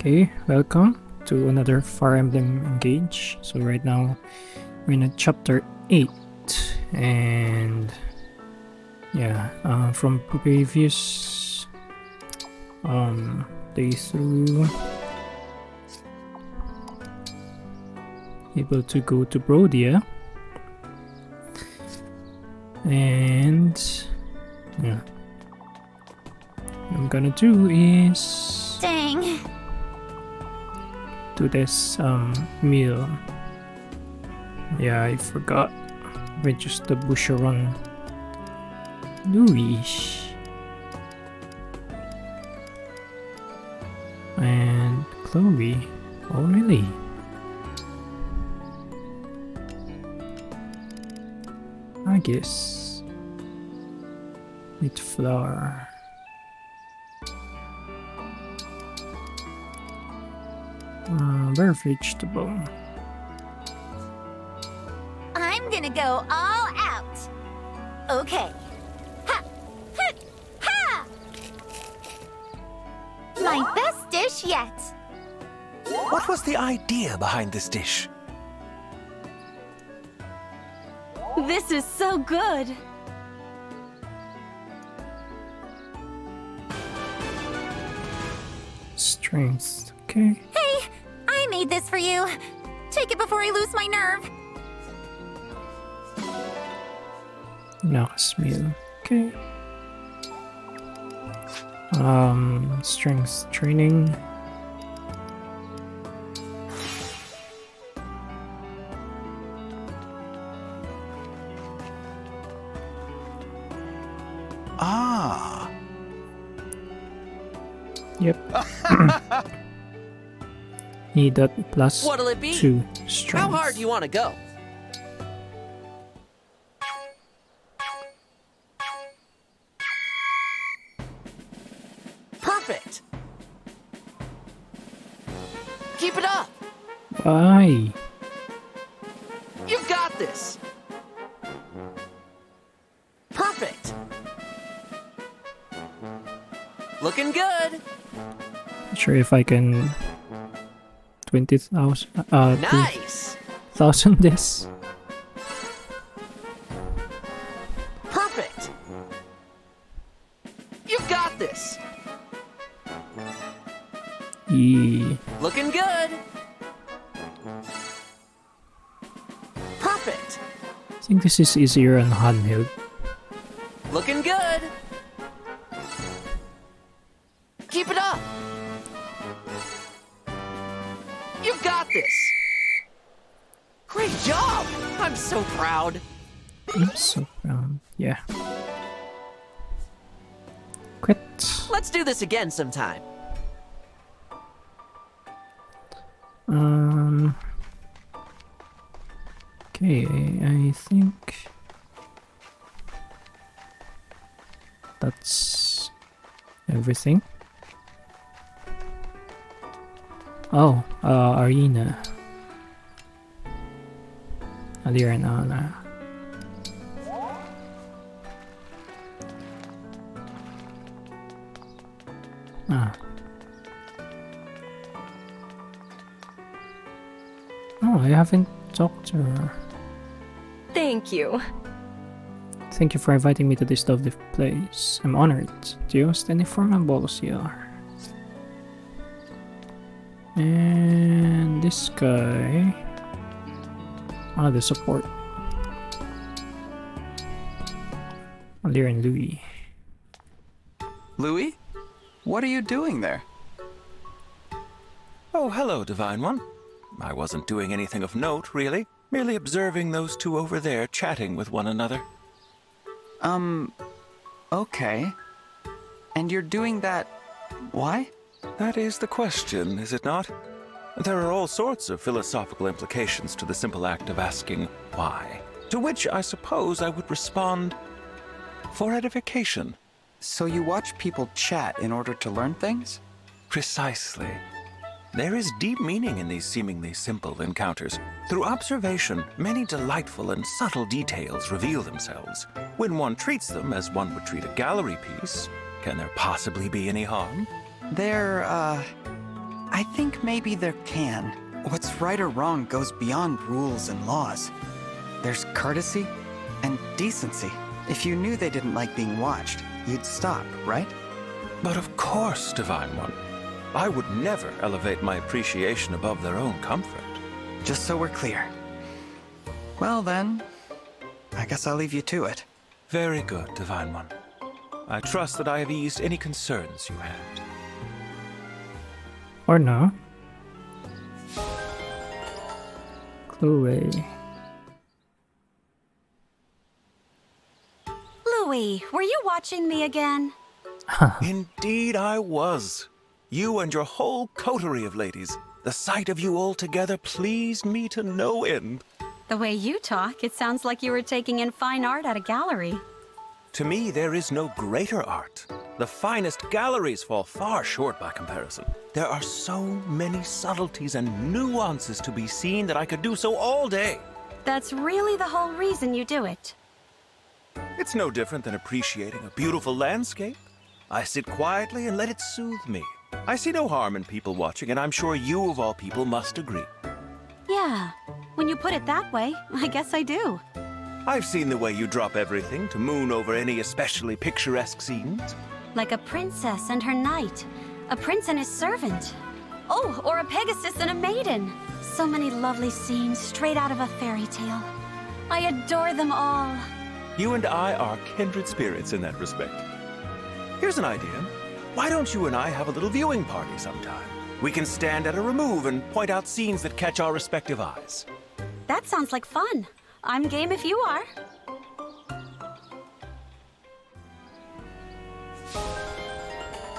Okay, welcome to another Fire Emblem Engage. So right now we're in chapter 8 and yeah, from previous playthrough, able to go to Brodia, and yeah, what I'm gonna do is Dang. do this meal. Yeah, I forgot. We just the Busheron. Louis and Chloe. Oh really? I guess with flour. Very vegetable. I'm gonna go all out. Okay. Ha! Ha! Ha! My best dish yet. What was the idea behind this dish? This is so good! Strength. Okay. Hey, I made this for you. Take it before I lose my nerve. Nice meal. Okay. Strength training. Ah. Yep. Need that plus What'll it be? 2 strength. How hard do you want to go? Perfect. Keep it up. Why? You got this. Perfect. Looking good. Not sure if I can 20,000 Nice. 2,000 this. Perfect. You got this. Yeah. Looking good. Perfect. I think this is easier on handheld. Looking good. Keep it up. You got this. Great job. I'm so proud. I'm so yeah. Quit. Let's do this again sometime. Okay, I think that's everything. Oh, arena. Alirana. Ah. Oh, I haven't talked to her. Thank you. Thank you for inviting me to this lovely place. I'm honored. Do you stand any for my balls here? And this guy. Ah, the support. Alir and Louis. Louis? What are you doing there? Oh, hello, Divine One. I wasn't doing anything of note, really. Merely observing those two over there chatting with one another. Okay. And you're doing that... why? That is the question, is it not? There are all sorts of philosophical implications to the simple act of asking why. To which I suppose I would respond, for edification. So you watch people chat in order to learn things? Precisely. There is deep meaning in these seemingly simple encounters. Through observation, many delightful and subtle details reveal themselves. When one treats them as one would treat a gallery piece, can there possibly be any harm? They're, I think maybe there can. What's right or wrong goes beyond rules and laws. There's courtesy and decency. If you knew they didn't like being watched, you'd stop, right? But of course, Divine One. I would never elevate my appreciation above their own comfort. Just so we're clear. Well then, I guess I'll leave you to it. Very good, Divine One. I trust that I have eased any concerns you had. Or no. Chloe. Louis, were you watching me again? Indeed I was. You and your whole coterie of ladies. The sight of you all together pleased me to no end. The way you talk, it sounds like you were taking in fine art at a gallery. To me, there is no greater art. The finest galleries fall far short by comparison. There are so many subtleties and nuances to be seen that I could do so all day. That's really the whole reason you do it. It's no different than appreciating a beautiful landscape. I sit quietly and let it soothe me. I see no harm in people watching, and I'm sure you of all people must agree. Yeah, when you put it that way, I guess I do. I've seen the way you drop everything to moon over any especially picturesque scenes. Like a princess and her knight, a prince and his servant. Oh, or a Pegasus and a maiden. So many lovely scenes straight out of a fairy tale. I adore them all. You and I are kindred spirits in that respect. Here's an idea. Why don't you and I have a little viewing party sometime? We can stand at a remove and point out scenes that catch our respective eyes. That sounds like fun. I'm game if you are.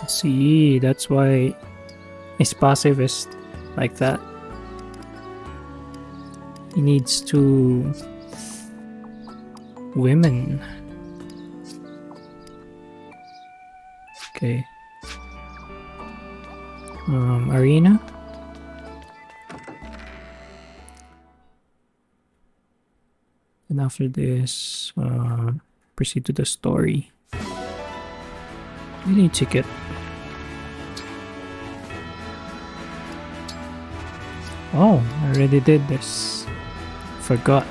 See, that's why he's pacifist like that. He needs to women. Okay. Arena. And after this, proceed to the story. Any ticket. Oh, I already did this. Forgot.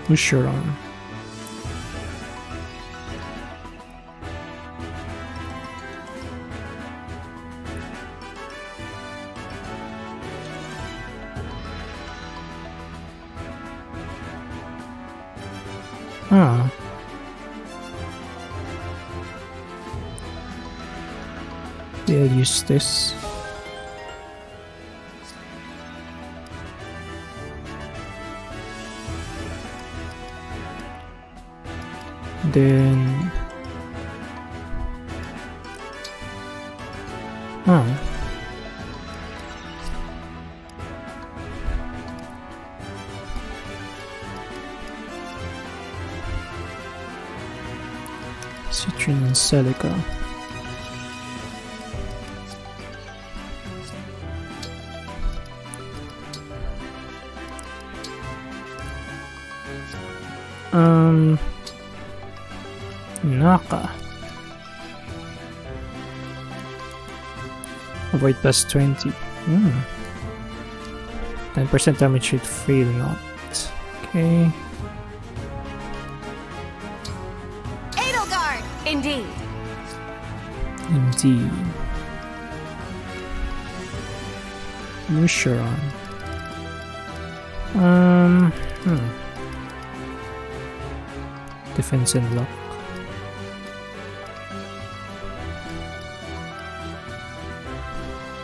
Usheron. Huh. They'll use this. Then Citrin and Celica. Naka. Avoid plus 20. 10% damage should fail not. Okay. Edelgard! Indeed. Indeed. Musharon. Defense and lock.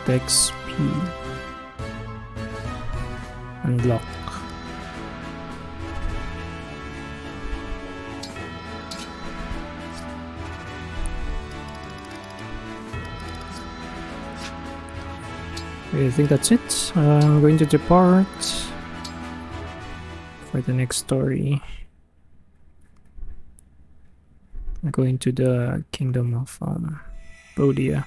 Dex P. Unlock. I think that's it. I'm going to depart for the next story. I'm going to the kingdom of Brodia.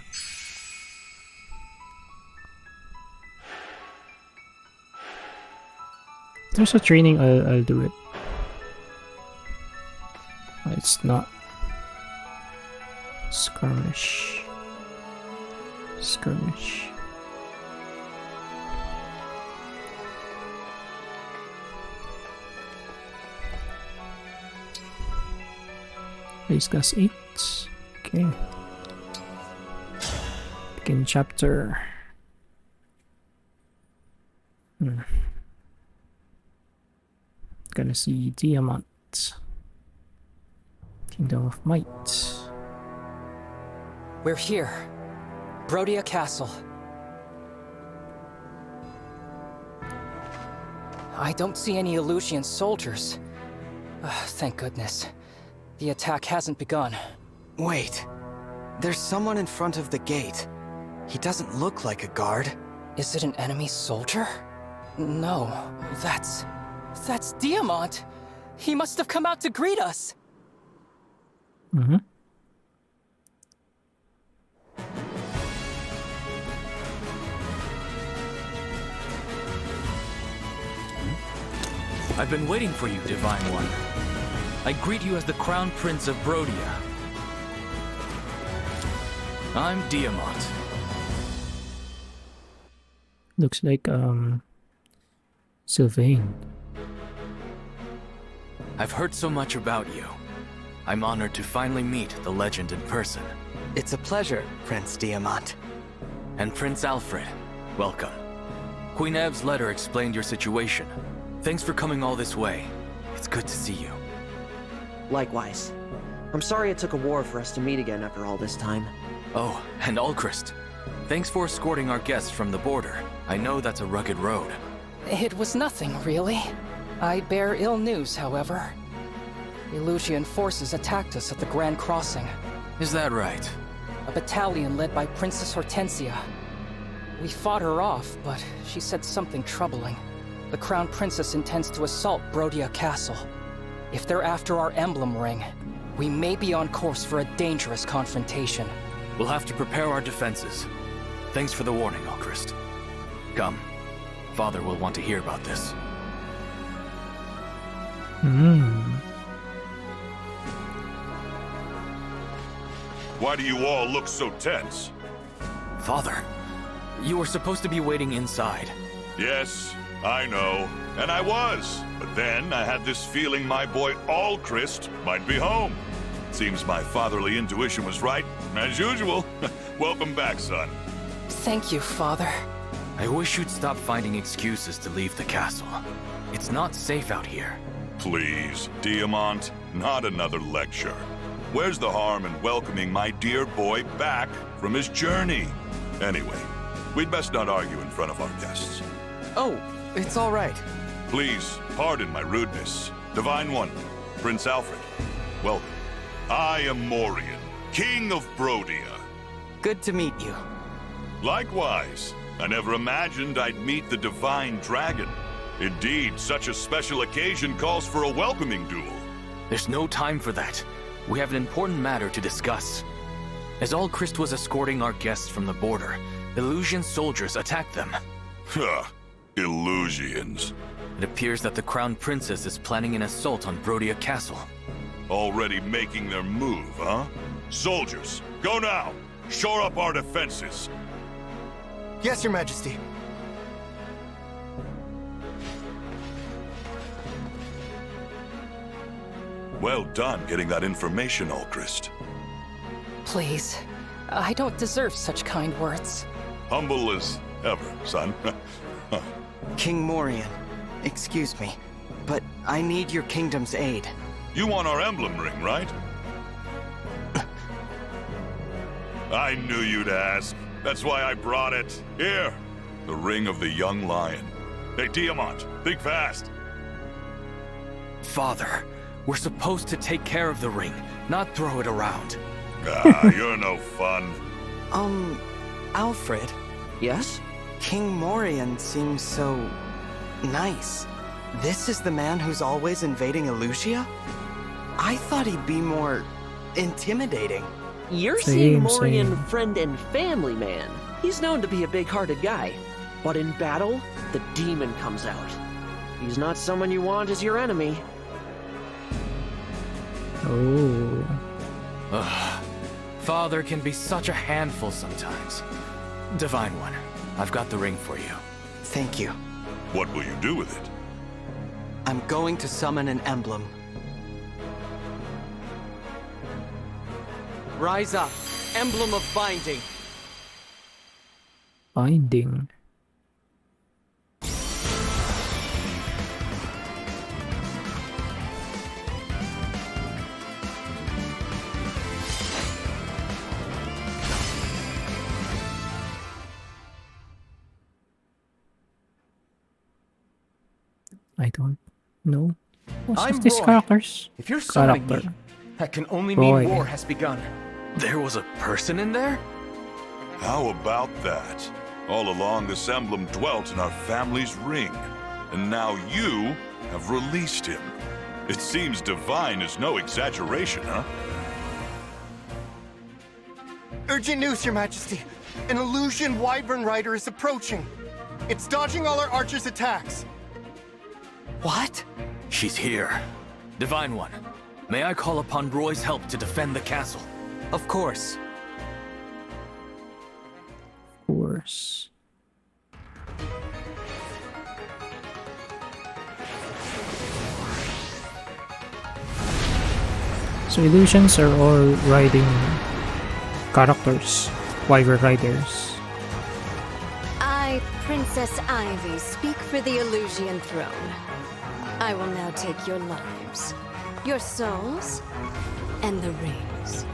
If there's a training, I'll do it. It's not Skirmish. Skirmish. Base class 8. Okay. Begin chapter. Gonna see Diamant. Kingdom of Might. We're here. Brodia Castle. I don't see any Illusian soldiers. Thank goodness. The attack hasn't begun. Wait. There's someone in front of the gate. He doesn't look like a guard. Is it an enemy soldier? No, that's Diamant! He must have come out to greet us! Mm-hmm. I've been waiting for you, Divine One. I greet you as the Crown Prince of Brodia. I'm Diamant. Looks like, Sylvain. I've heard so much about you. I'm honored to finally meet the legend in person. It's a pleasure, Prince Diamant. And Prince Alfred, welcome. Queen Ev's letter explained your situation. Thanks for coming all this way. It's good to see you. Likewise. I'm sorry it took a war for us to meet again after all this time. Oh, and Alchrist. Thanks for escorting our guests from the border. I know that's a rugged road. It was nothing, really. I bear ill news, however. Illusian forces attacked us at the Grand Crossing. Is that right? A battalion led by Princess Hortensia. We fought her off, but she said something troubling. The Crown Princess intends to assault Brodia Castle. If they're after our emblem ring, we may be on course for a dangerous confrontation. We'll have to prepare our defenses. Thanks for the warning, Alchrist. Come. Father will want to hear about this. Why do you all look so tense? Father, you were supposed to be waiting inside. Yes, I know. And I was. But then I had this feeling my boy Alchrist might be home. Seems my fatherly intuition was right, as usual. Welcome back, son. Thank you, Father. I wish you'd stop finding excuses to leave the castle. It's not safe out here. Please, Diamant, not another lecture. Where's the harm in welcoming my dear boy back from his journey? Anyway, we'd best not argue in front of our guests. Oh, it's all right. Please, pardon my rudeness. Divine One, Prince Alfred, welcome. I am Morian, King of Brodia. Good to meet you. Likewise, I never imagined I'd meet the Divine Dragon. Indeed, such a special occasion calls for a welcoming duel. There's no time for that. We have an important matter to discuss. As Alchrist was escorting our guests from the border, Illusian soldiers attacked them. Huh, Illusians. It appears that the Crown Princess is planning an assault on Brodia Castle. Already making their move, huh? Soldiers, go now! Shore up our defenses! Yes, Your Majesty. Well done getting that information, Alchrist. Please, I don't deserve such kind words. Humble as ever, son. King Morian, excuse me, but I need your kingdom's aid. You want our emblem ring, right? I knew you'd ask. That's why I brought it. Here, the ring of the young lion. Hey, Diamant, think fast. Father, we're supposed to take care of the ring, not throw it around. Ah, you're no fun. Alfred, Yes? King Morian seems so nice. This is the man who's always invading Illusia? I thought he'd be more intimidating. You're seeing Same. Morian friend and family man. He's known to be a big-hearted guy. But in battle, the demon comes out. He's not someone you want as your enemy. Oh. Ugh. Father can be such a handful sometimes. Divine One, I've got the ring for you. Thank you. What will you do with it? I'm going to summon an emblem. Rise up, emblem of binding. Binding. I don't know. What's I'm these Roy. characters? If you're summoning Character. me, that can only Roy. mean war has begun. There was a person in there? How about that? All along, this emblem dwelt in our family's ring, and now you have released him. It seems divine is no exaggeration, huh? Urgent news, Your Majesty. An illusion wyvern rider is approaching. It's dodging all our archers' attacks. What? She's here. Divine One, may I call upon Roy's help to defend the castle? Of course. Of course. So illusions are all riding characters, wyvern riders. I, Princess Ivy, speak for the Illusian throne. I will now take your lives, your souls, and the rings.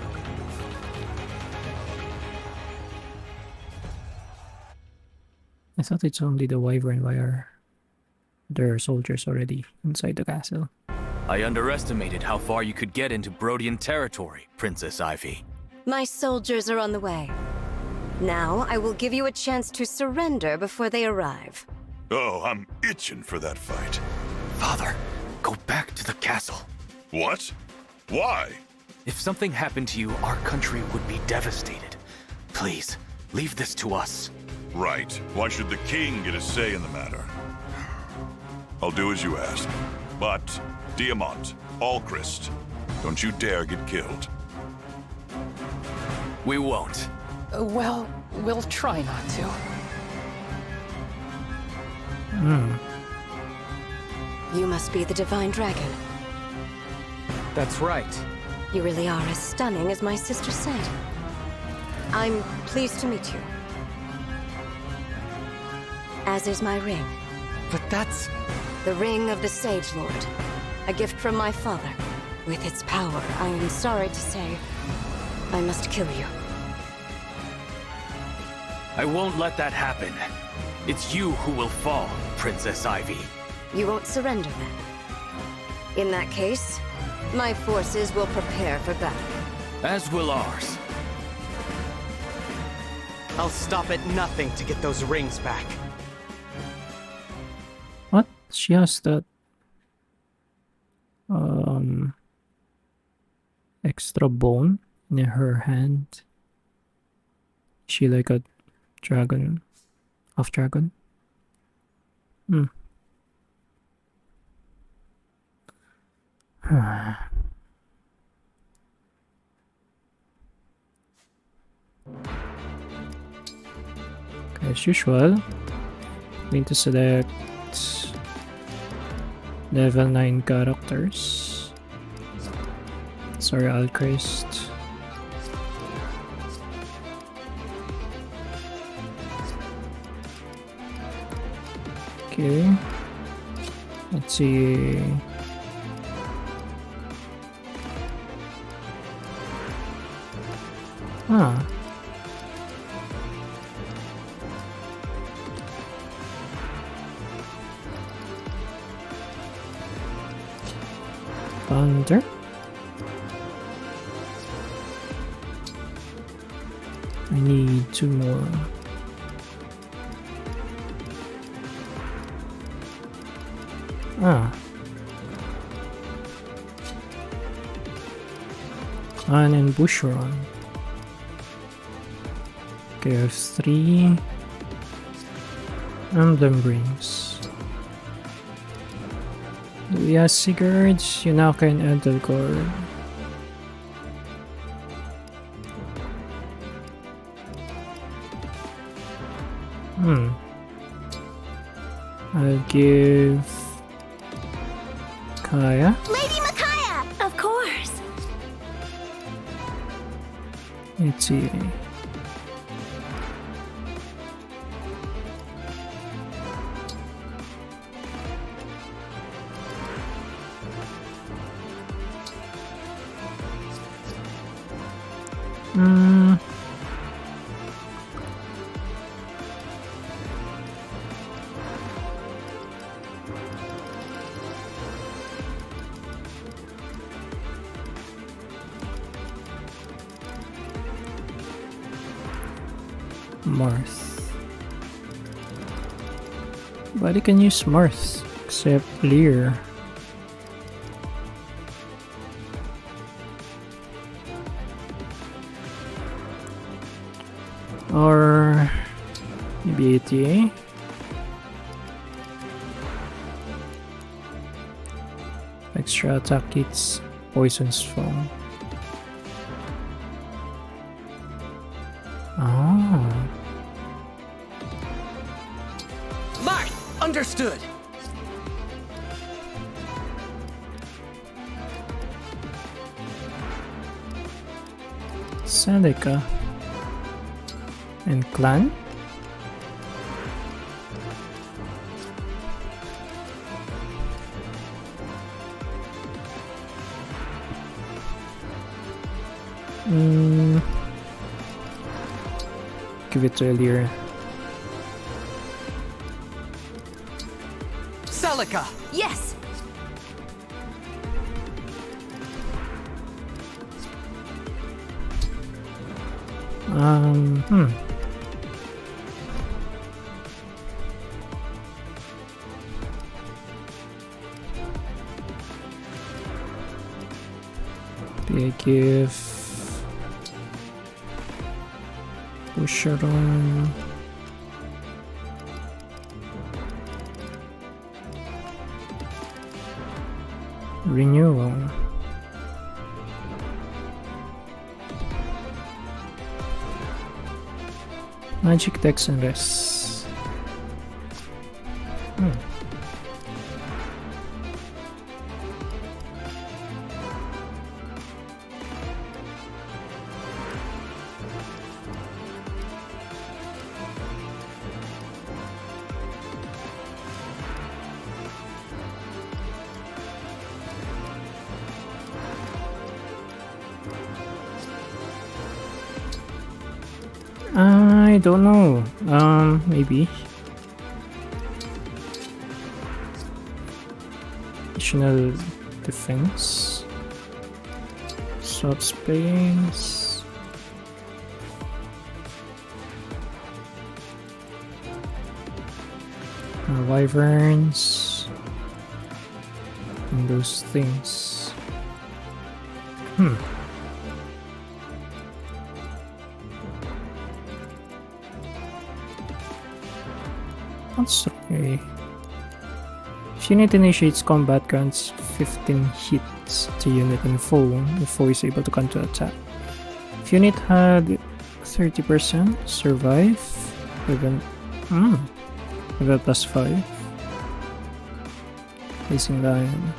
I thought it's only the wyvern. Why are there soldiers already inside the castle? I underestimated how far you could get into Brodian territory, Princess Ivy. My soldiers are on the way. Now, I will give you a chance to surrender before they arrive. Oh, I'm itching for that fight. Father, go back to the castle. What? Why? If something happened to you, our country would be devastated. Please, leave this to us. Right. Why should the king get a say in the matter? I'll do as you ask. But, Diamant, Alchrist, don't you dare get killed. We won't. Well, we'll try not to. You must be the Divine Dragon. That's right. You really are as stunning as my sister said. I'm pleased to meet you. As is my ring. But that's... The ring of the Sage Lord. A gift from my father. With its power, I am sorry to say, I must kill you. I won't let that happen. It's you who will fall, Princess Ivy. You won't surrender then. In that case, my forces will prepare for battle. As will ours. I'll stop at nothing to get those rings back. What? She has that extra bone in her hand. Is she like a dragon? Half dragon? As usual, going to select level 9 characters. Sorry, Alchrist. Okay. Let's see. Ah. Thunder. I need 2 more. Ah. Khan and Bushron. Okay, I have 3 Emblem rings. Yes, Sigurd, Yunaka and Edelgard. I'll give Kaya. Lady Micaiah! Of course! Let's see. Marth. But I can use Marth, except Lear. Or maybe ATA. Extra attack kits, poison's foam. Oh. Marth! Understood! Sadeka. And clan? Give it to Elir. Celica! Yes! I give Busharon renewal. Magic Dex and Rest. I don't know. Maybe. Additional defense. Swap space. Wyverns. And those things. That's okay. If unit initiates combat, grants 15 hits to unit and foe. The foe is able to counter attack. If unit had 30%, survive. Even level plus 5. Facing Lion.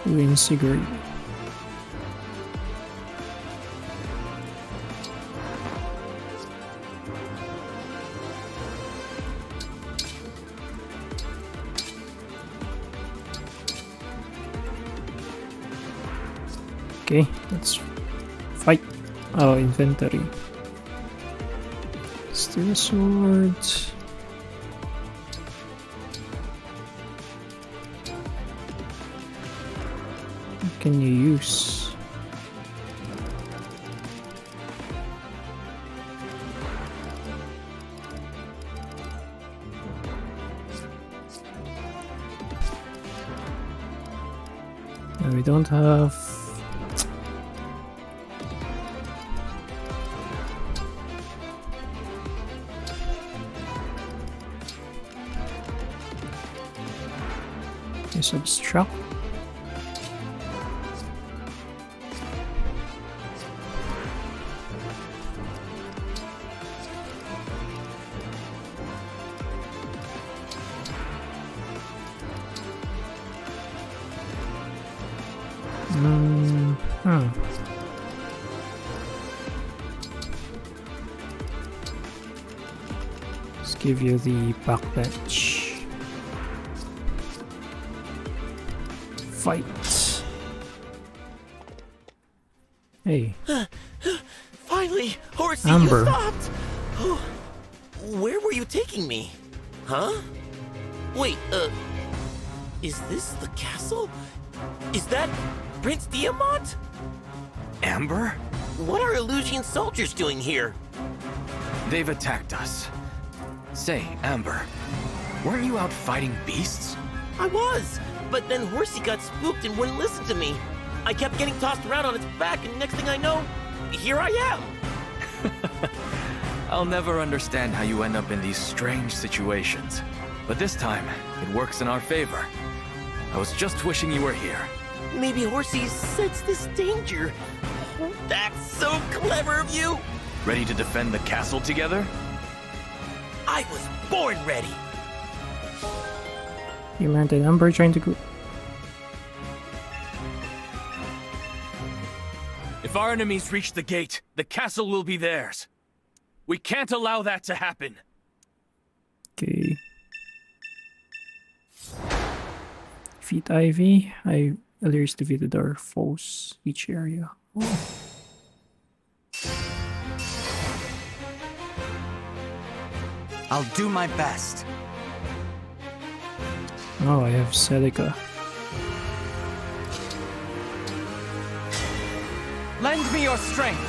Win Sigurd. Okay, let's fight. Oh, inventory. Steal a sword. What can you use? No, we don't have. Subtract. Huh. Let's give you the backbench. Fight. Hey. Finally, Horsey, Amber. you stopped! Where were you taking me? Huh? Wait, is this the castle? Is that Prince Diamant? Amber? What are Illusion soldiers doing here? They've attacked us. Say, Amber, weren't you out fighting beasts? I was, but then Horsey got spooked and wouldn't listen to me. I kept getting tossed around on its back, and next thing I know, here I am. I'll never understand how you end up in these strange situations. But this time, it works in our favor. I was just wishing you were here. Maybe Horsey sensed this danger. That's so clever of you! Ready to defend the castle together? I was born ready! You meant a number trying to go. If our enemies reach the gate, the castle will be theirs. We can't allow that to happen. Okay. Defeat Ivy. Alerts defeated our foes each area. Oh. I'll do my best. Oh, I have Celica. Lend me your strength.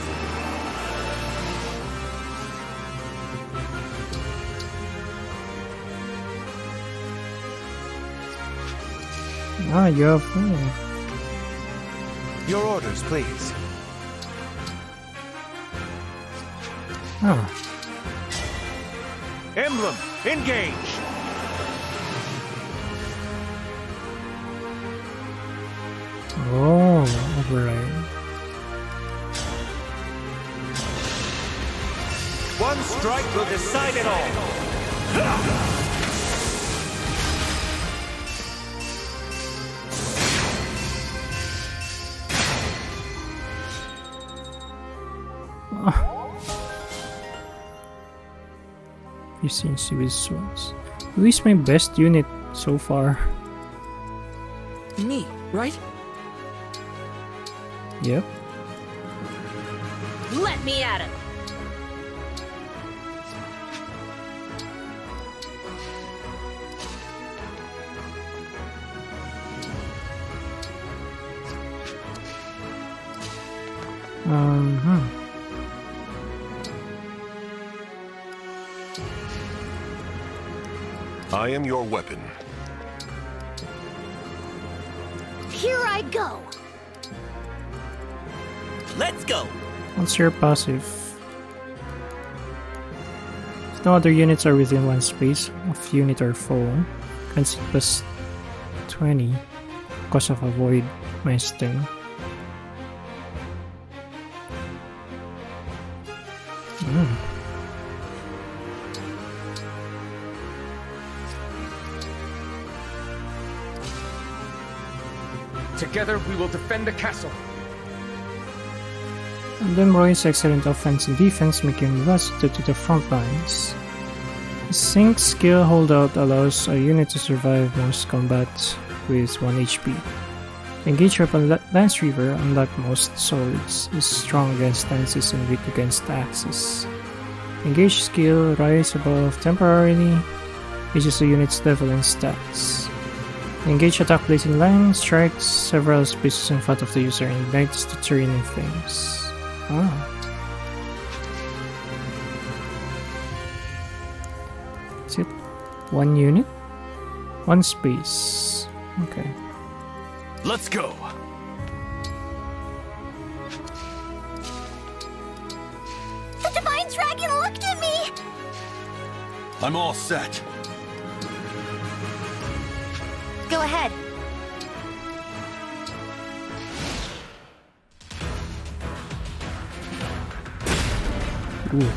Ah, you have. Your orders, please. Ah. Emblem, engage! Oh, override. One strike will decide it all. You seem to be swords. At least my best unit so far. Me, right? Yep. Let me at him. I am your weapon. Here I go. Let's go. What's your passive? No other units are within one space of unit or foe. Concede plus 20 because of avoid my sting. Together we will defend the castle. Emblem Roy's excellent offense and defense make him well suited to the front lines. His Sync skill holdout allows a unit to survive most combat with 1 HP. Engage weapon Lance Reaver, unlike most swords, is strong against lances and weak against axes. Engage skill rise above temporarily, reaches the unit's level and stats. Engage attack blazing line, strikes several spaces in front of the user and ignites the terrain in flames. Ah. Is it 1 unit? 1 space. Okay. Let's go! The Divine Dragon looked at me! I'm all set. Go ahead. Ooh.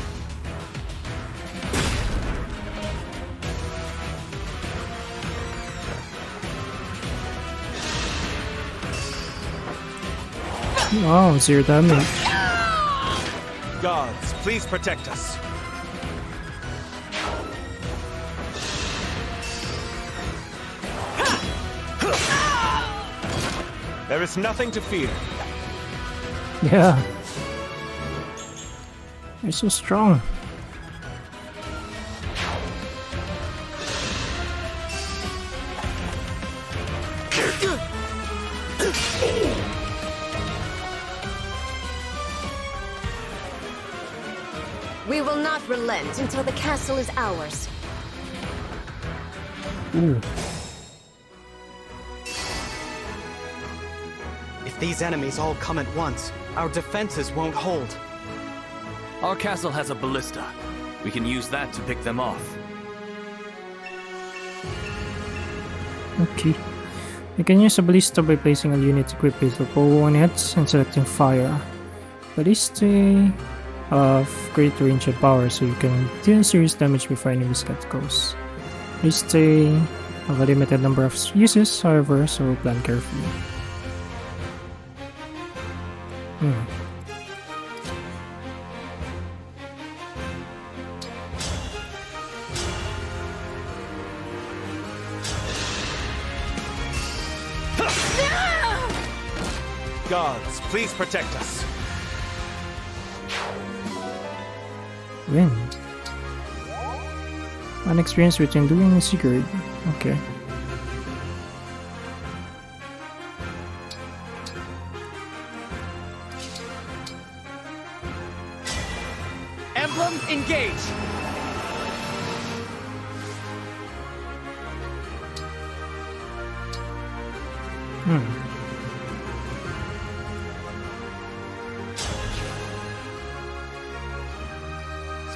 Oh, 0 damage. Gods, please protect us. There is nothing to fear. Yeah. They're so strong. We will not relent until the castle is ours. Ooh. If these enemies all come at once, our defenses won't hold. Our castle has a ballista. We can use that to pick them off. Okay. You can use a ballista by placing a unit equipped with a bow on it and selecting fire. Ballista of great range and power, so you can deal serious damage before enemies get close. Ballista have a limited number of uses, however, so plan carefully. Gods, please protect us. Wind. An experience which doing is secret. Okay. Emblem, engage!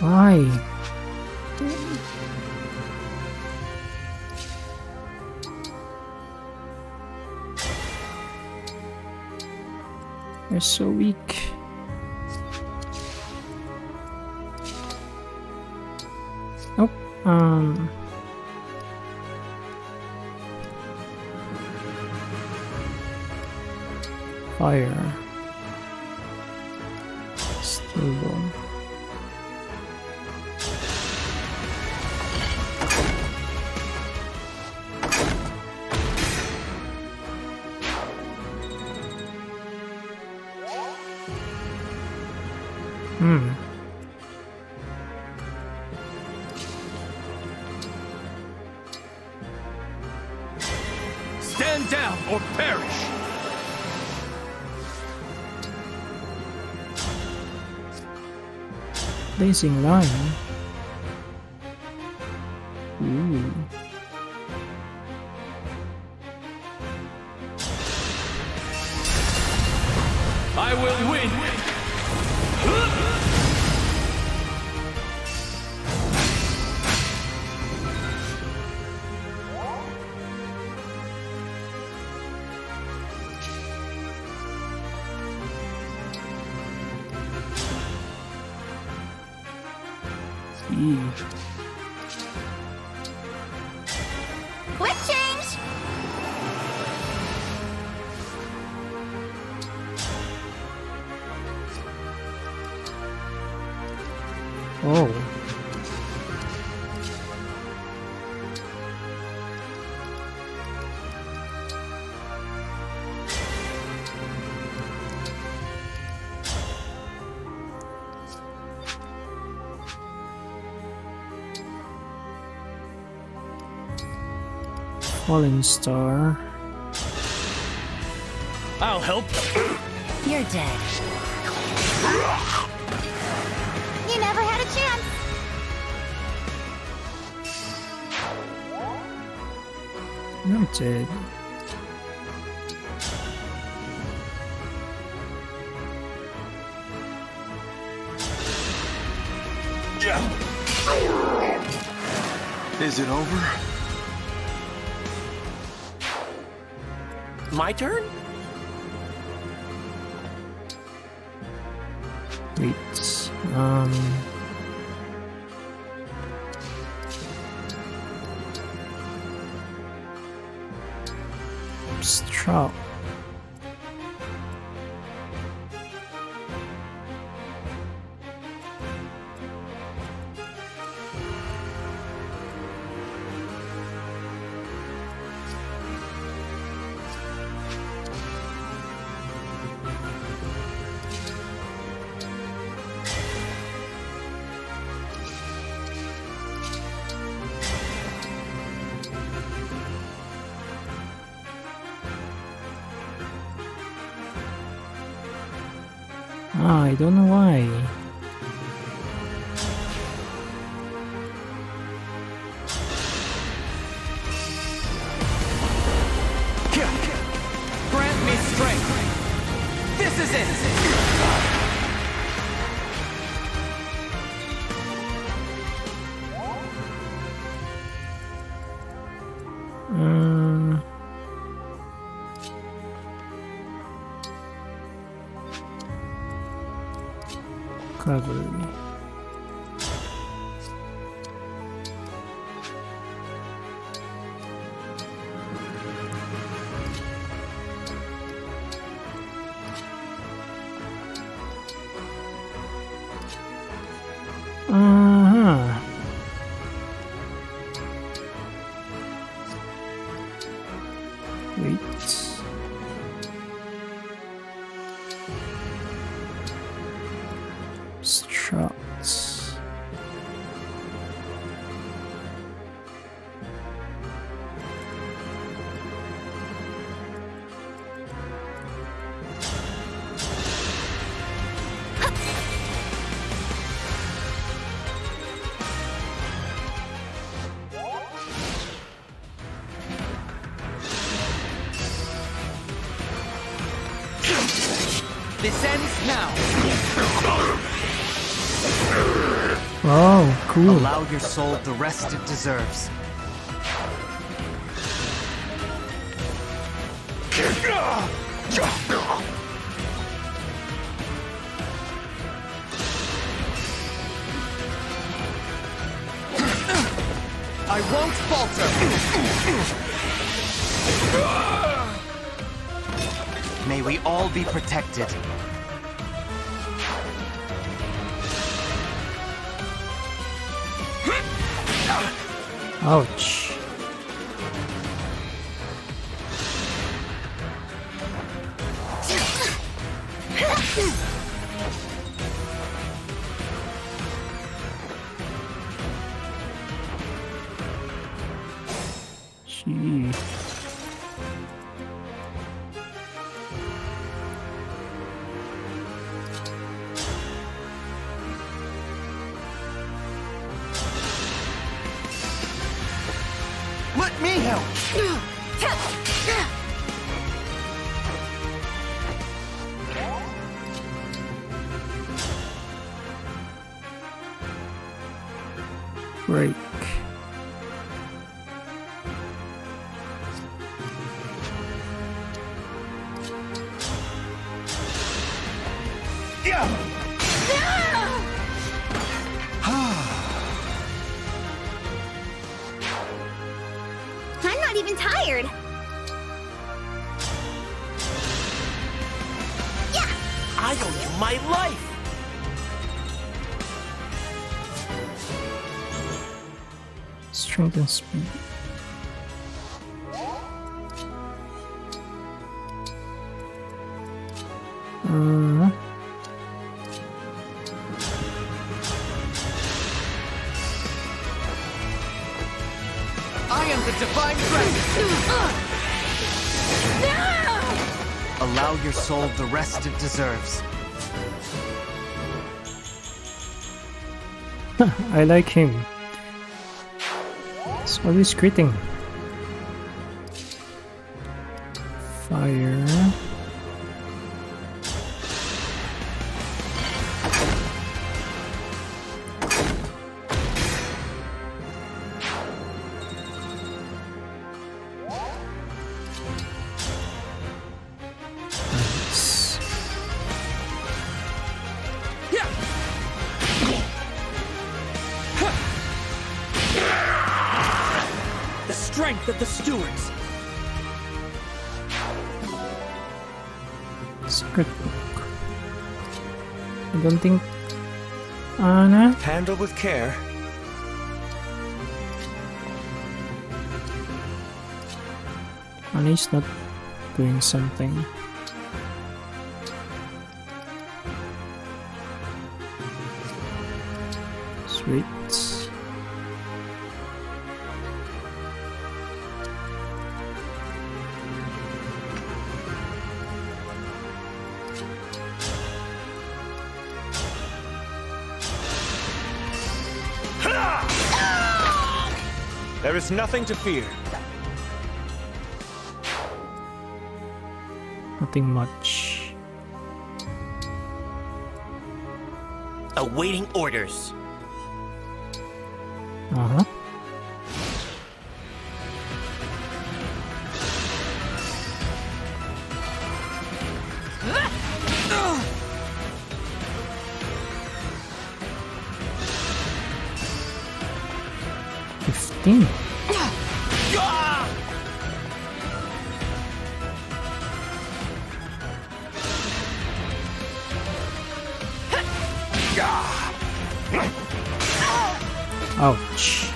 Why? They're so weak. Nope. Fire. Stable. Stand down or perish! Blazing line. Ooh. I will win! Quick change! Oh. Fallen Star. I'll help. You're dead. You never had a chance! Noted. Is it over? My turn? Wait. Strap. I don't know why. Grant me strength. This is it. Cavalry. Wait. Struts. This ends now. Oh, cool. Allow your soul the rest it deserves. I won't falter. May we all be protected. Ouch. Gee. Let me help! Break. I'm not even tired. I owe you my life! Strength and speed. I am the divine dragon. Allow your soul the rest it deserves. I like him. He's always critting. Fire. Nice. The strength of the stewards. Secret book. I don't think Anna. Handle with care. Anna's not doing something. Sweet. There is nothing to fear. Nothing much. Awaiting orders. Uh-huh. Ouch.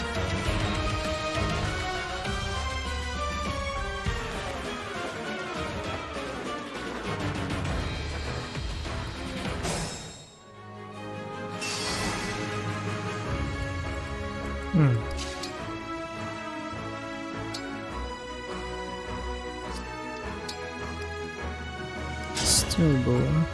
Still going.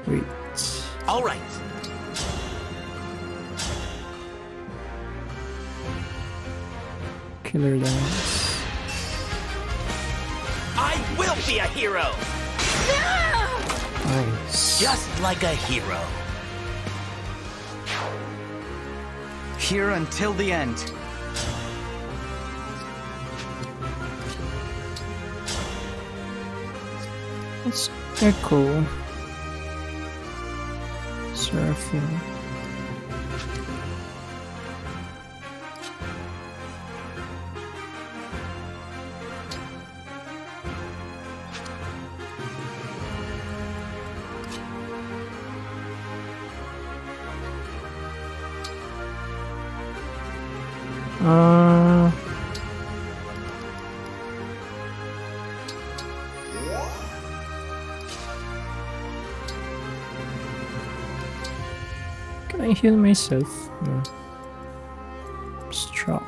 Wait. All right. Killer dance. I will be a hero. Nice. Just like a hero. Here until the end. Let's echo. Seraphim. Can I heal myself? No. Struct.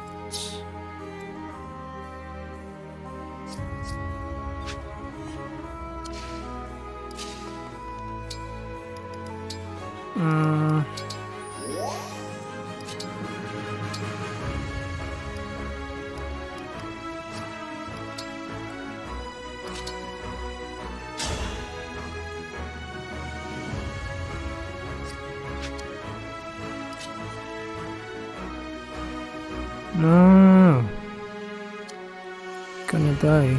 No. Gonna die.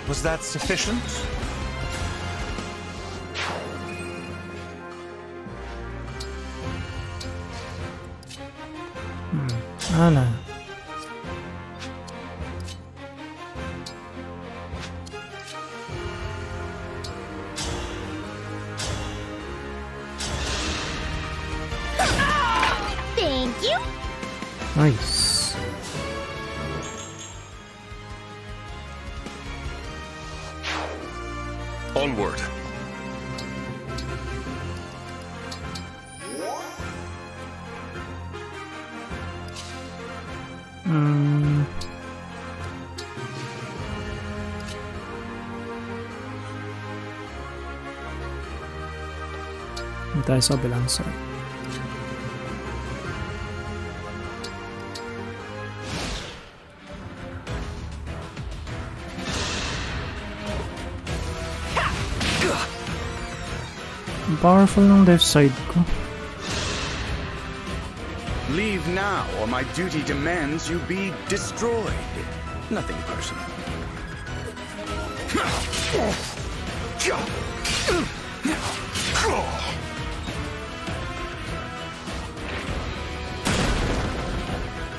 Was that sufficient? Anna. Thank you. Nice. Onward. Tayo sa balansa. Ang powerful ng left side ko. Leave now, or my duty demands you be destroyed. Nothing personal.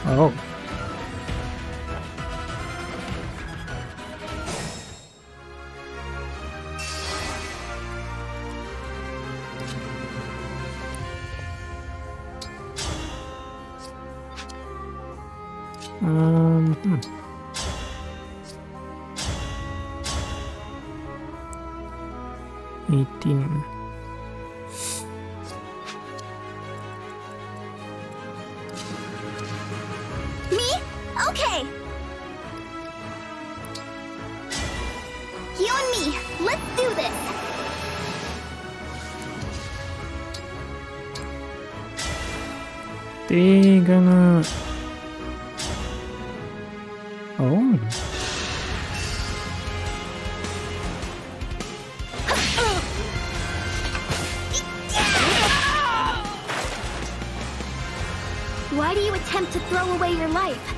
Oh. Hmm. 18. Me? Okay. You and me, let's do this. They gonna... Oh. Why do you attempt to throw away your life?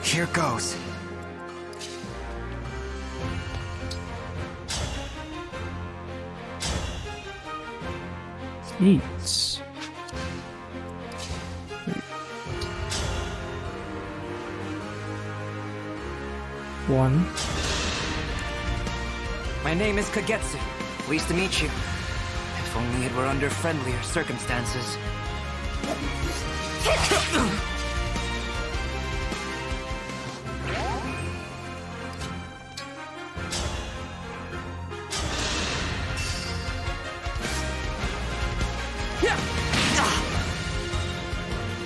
Here goes. Eats. One. My name is Kagetsu. Pleased to meet you. If only it were under friendlier circumstances.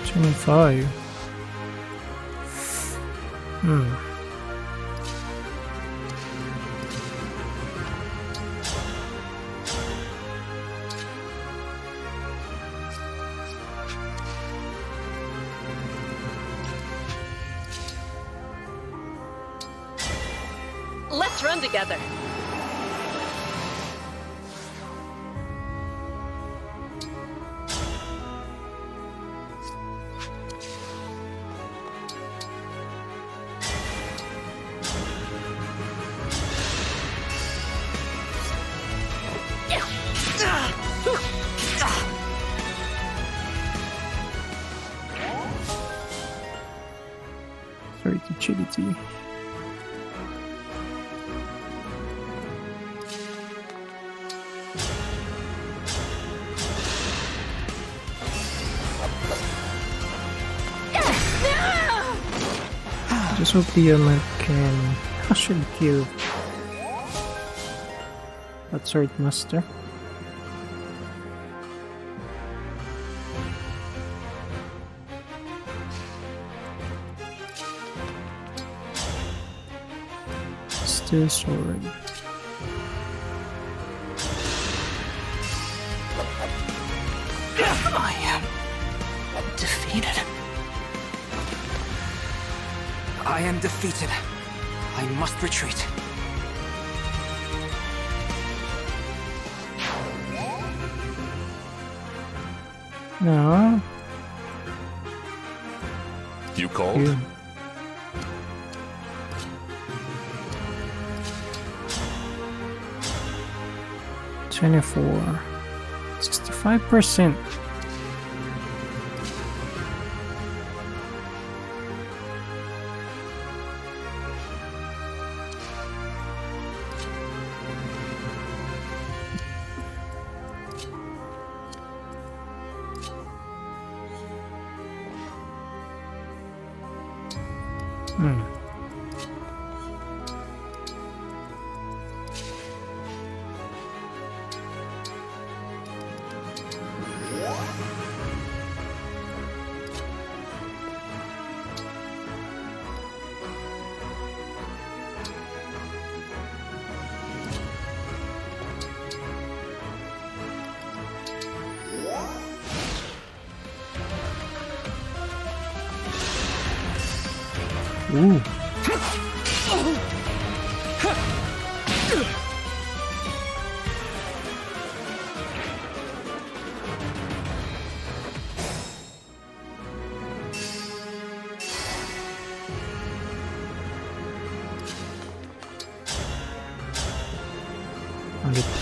$25. Hmm. Let's run together. Sorry, agility. Just hope the Yama can actually kill that sword master. Still sword. I am defeated. I am defeated. I must retreat. No. You called? You. $24. 65%. Ooh.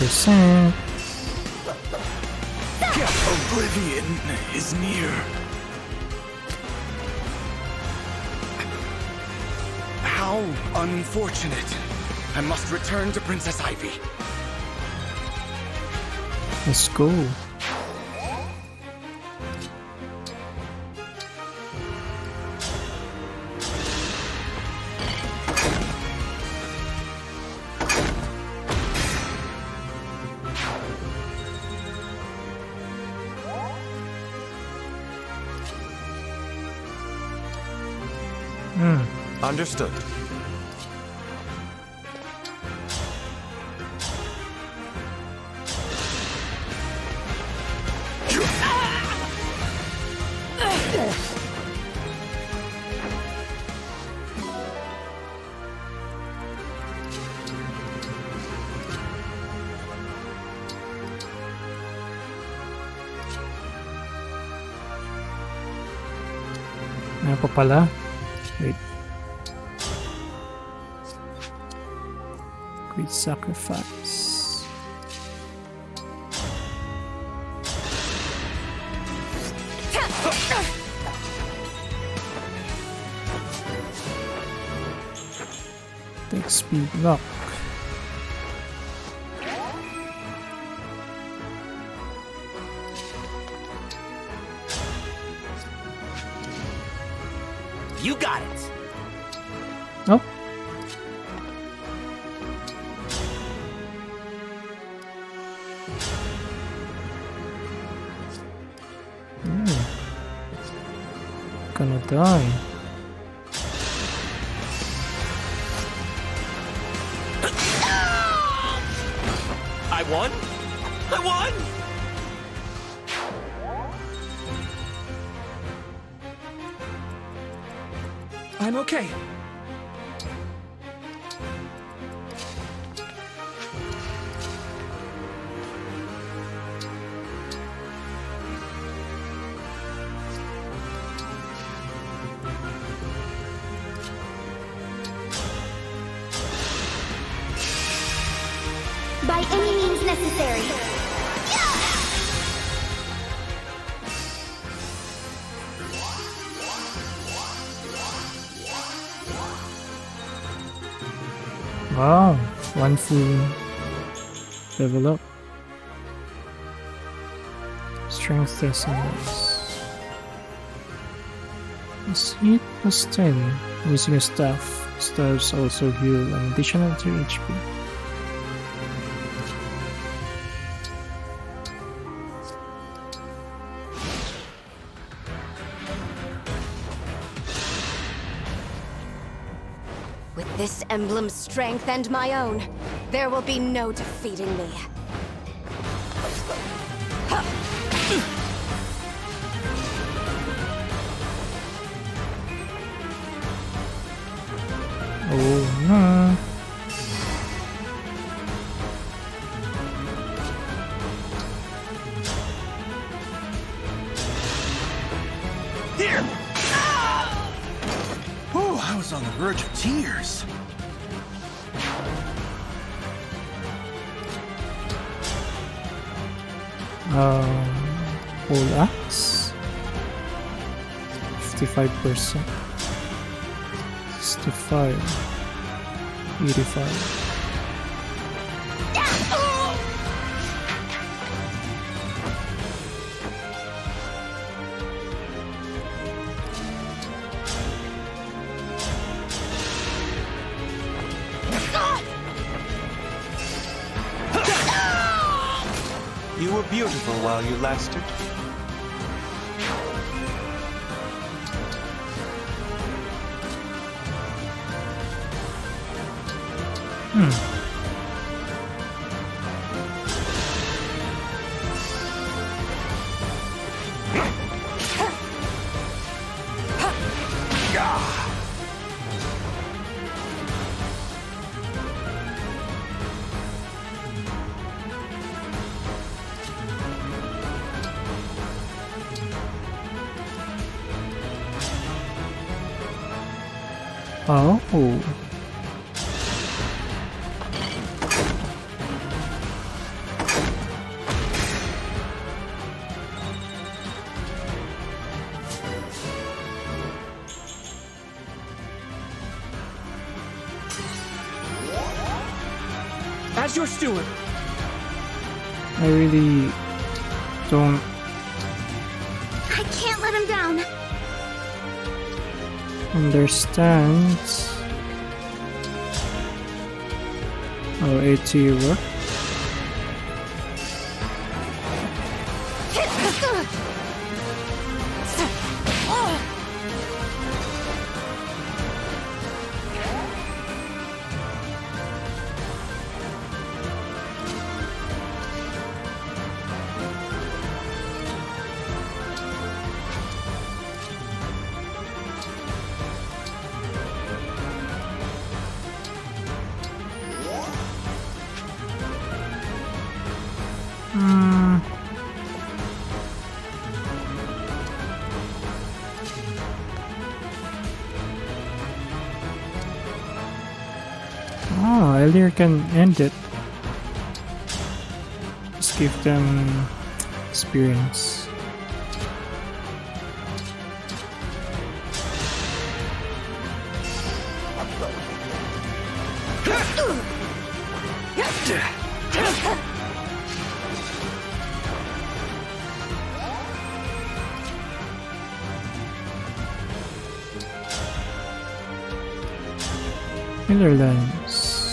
%. Oblivion is near. How unfortunate. I must return to Princess Ivy. Let's go. Understood. Ano pa pala? Wait. Great sacrifice. Take speed lock. You got it. Oh. Gonna die. I won? I won! I'm okay. By any means necessary. Wow, one full level up. Strength decimals. His hit was 10. Using a staff. Staffs also heal an additional 3 HP. With this emblem's strength and my own, there will be no defeating me. Oh no. Here! Oh, I was on the verge of tears. Full axe. 55%. 65. 85. You were beautiful while you lasted. Oh. As your steward. I really don't I can't let him down. understand how AT works. Failure can end it. Just give them experience. Netherlands.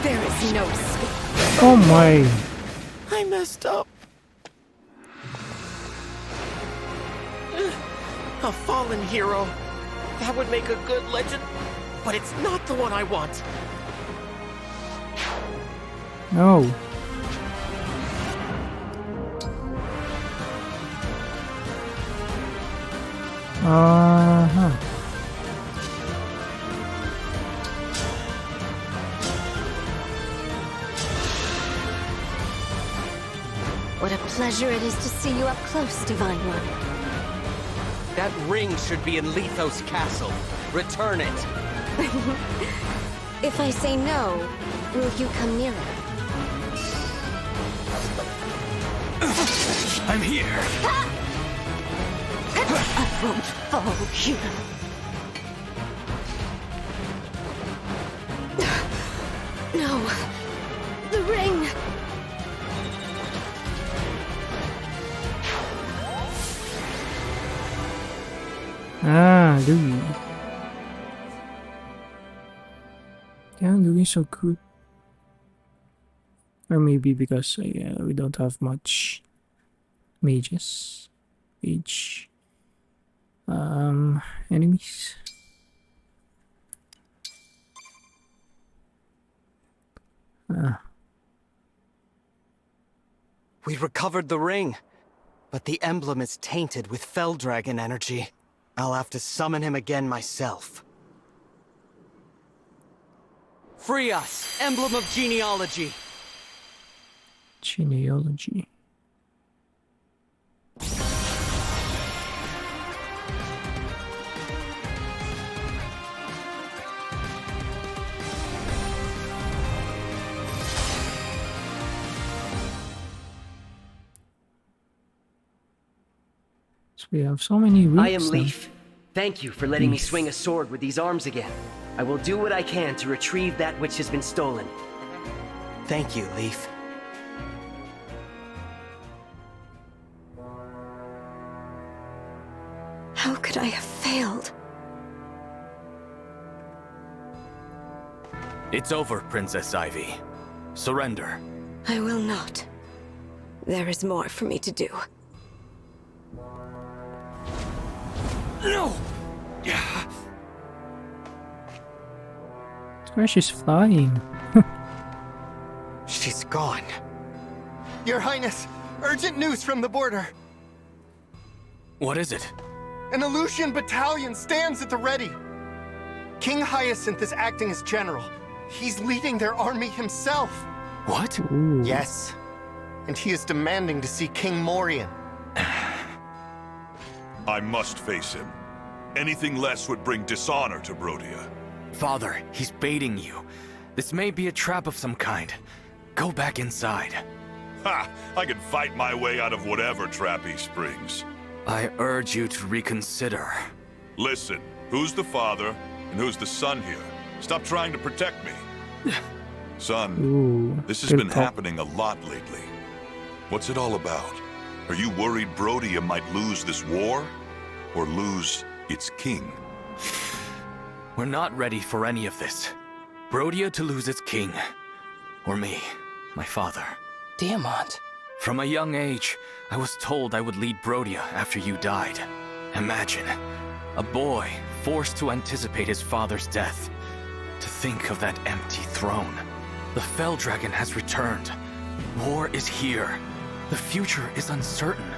There is no escape. Oh my. I messed up. A fallen hero. That would make a good legend, but it's not the one I want. No. Uh-huh. What a pleasure it is to see you up close, Divine One. That ring should be in Lithos Castle. Return it. If I say no, will you come nearer? I'm here. I won't fall here. No. The ring. Ah, Louis. Yeah, Louis is so good. Or maybe because we don't have much mages. Mage. Enemies. We recovered the ring, but the emblem is tainted with Fell Dragon energy. I'll have to summon him again myself. Free us, Emblem of Genealogy. Genealogy. So we have so many weeks. I am Leaf. Thank you for letting me swing a sword with these arms again. I will do what I can to retrieve that which has been stolen. Thank you, Leaf. How could I have failed? It's over, Princess Ivy. Surrender. I will not. There is more for me to do. No! Where she's flying. She's gone. Your Highness, urgent news from the border. What is it? An Aleutian battalion stands at the ready. King Hyacinth is acting as general. He's leading their army himself. What? Ooh. Yes. And he is demanding to see King Morian. I must face him. Anything less would bring dishonor to Brodia. Father, he's baiting you. This may be a trap of some kind. Go back inside. Ha! I can fight my way out of whatever trap he springs. I urge you to reconsider. Listen, who's the father and who's the son here? Stop trying to protect me. Son, Ooh, this has been happening a lot lately. What's it all about? Are you worried Brodia might lose this war? Or lose its king? We're not ready for any of this. Brodia to lose its king. Or me, my father. Diamant. From a young age, I was told I would lead Brodia after you died. Imagine, a boy forced to anticipate his father's death. To think of that empty throne. The Fell Dragon has returned. War is here. The future is uncertain,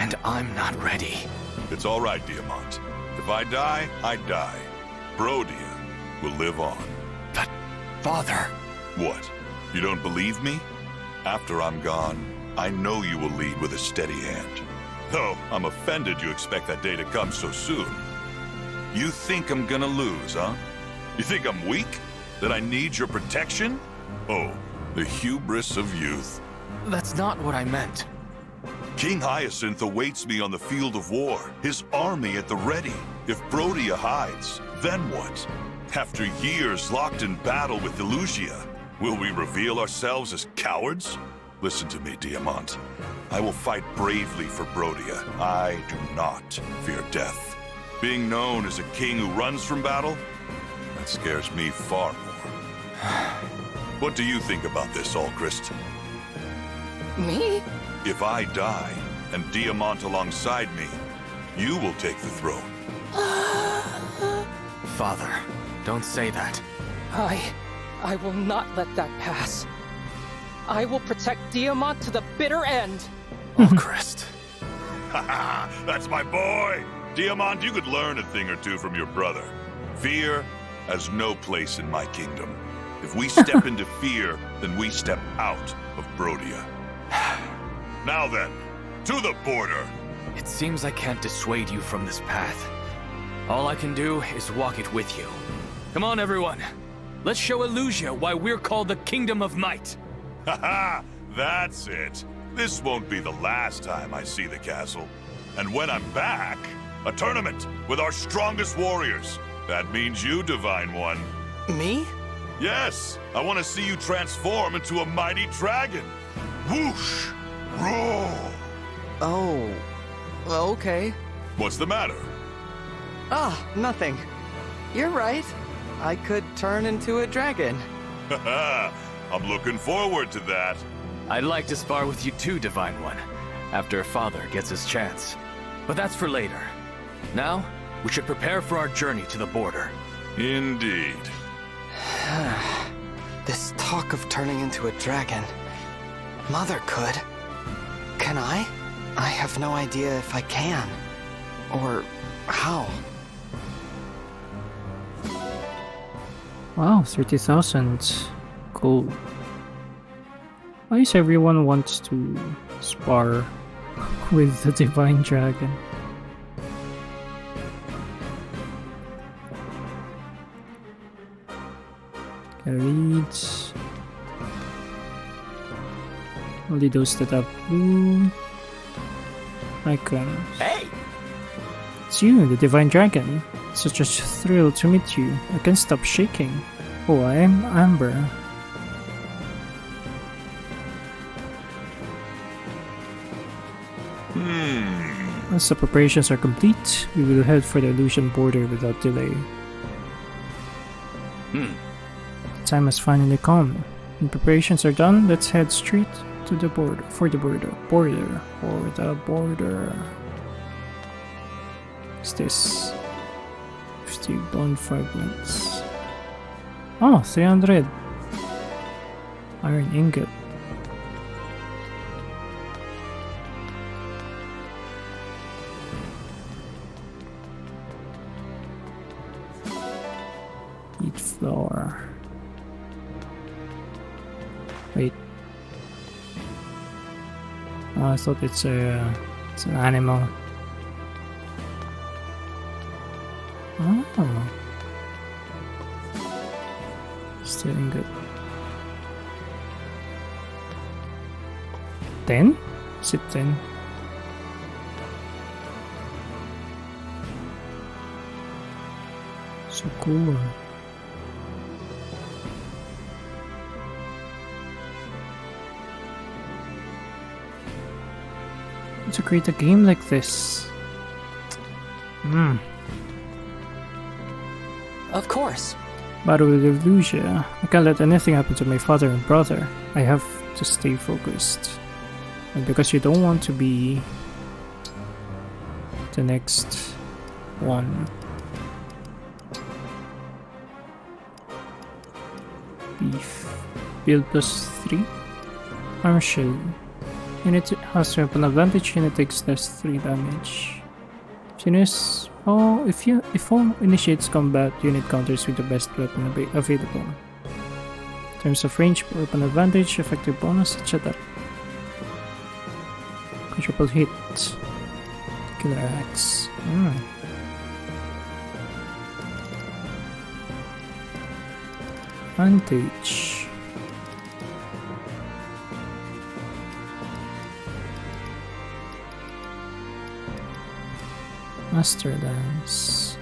and I'm not ready. It's all right, Diamant. If I die, I die. Brodia will live on. But, Father... What? You don't believe me? After I'm gone, I know you will lead with a steady hand. Though I'm offended you expect that day to come so soon. You think I'm gonna lose, huh? You think I'm weak? That I need your protection? Oh, the hubris of youth. That's not what I meant. King Hyacinth awaits me on the field of war, his army at the ready. If Brodia hides, then what? After years locked in battle with Elusia, will we reveal ourselves as cowards? Listen to me, Diamant. I will fight bravely for Brodia. I do not fear death. Being known as a king who runs from battle, that scares me far more. What do you think about this, Allchrist? Me? If I die, and Diamant alongside me, you will take the throne. Father, don't say that. I will not let that pass. I will protect Diamant to the bitter end. Allchrist. Haha, that's my boy! Diamant, you could learn a thing or two from your brother. Fear has no place in my kingdom. If we step into fear, then we step out of Brodia. Now then, to the border! It seems I can't dissuade you from this path. All I can do is walk it with you. Come on, everyone. Let's show Elusia why we're called the Kingdom of Might. Haha, that's it. This won't be the last time I see the castle. And when I'm back, a tournament with our strongest warriors. That means you, Divine One. Me? Yes, I want to see you transform into a mighty dragon. Whoosh! Roar! Oh, okay. What's the matter? Ah, nothing. You're right. I could turn into a dragon. Haha, I'm looking forward to that. I'd like to spar with you too, Divine One, after Father gets his chance. But that's for later. Now, we should prepare for our journey to the border. Indeed. This talk of turning into a dragon. Mother could. Can I? I have no idea if I can. Or how. Wow, 30,000 gold. Why is everyone wants to spar with the Divine Dragon? Carrieds. Only those that have blue icons. Hey! It's you, the Divine Dragon. Such a thrill to meet you. I can't stop shaking. Oh, I am Amber. Once the preparations are complete, we will head for the illusion border without delay. The time has finally come. When preparations are done, let's head straight to the border. For the border. What's this? 50 bone fragments. Oh, 300. Iron ingot. Eat flour. Wait. Oh, I thought it's an animal. Oh. Still good. 10? Is it 10? So cool. To create a game like this. Of course. Battle with Elusia. I can't let anything happen to my father and brother. I have to stay focused. And because you don't want to be the next one. Beef. Build +3. Arm shield. Unit has weapon advantage, unit takes less 3 damage. Finish. Oh, if all initiates combat, unit counters with the best weapon available. In terms of range, weapon advantage, effective bonus, etc. Quadruple hit. Killer axe. Hmm. Vantage. Master Dance.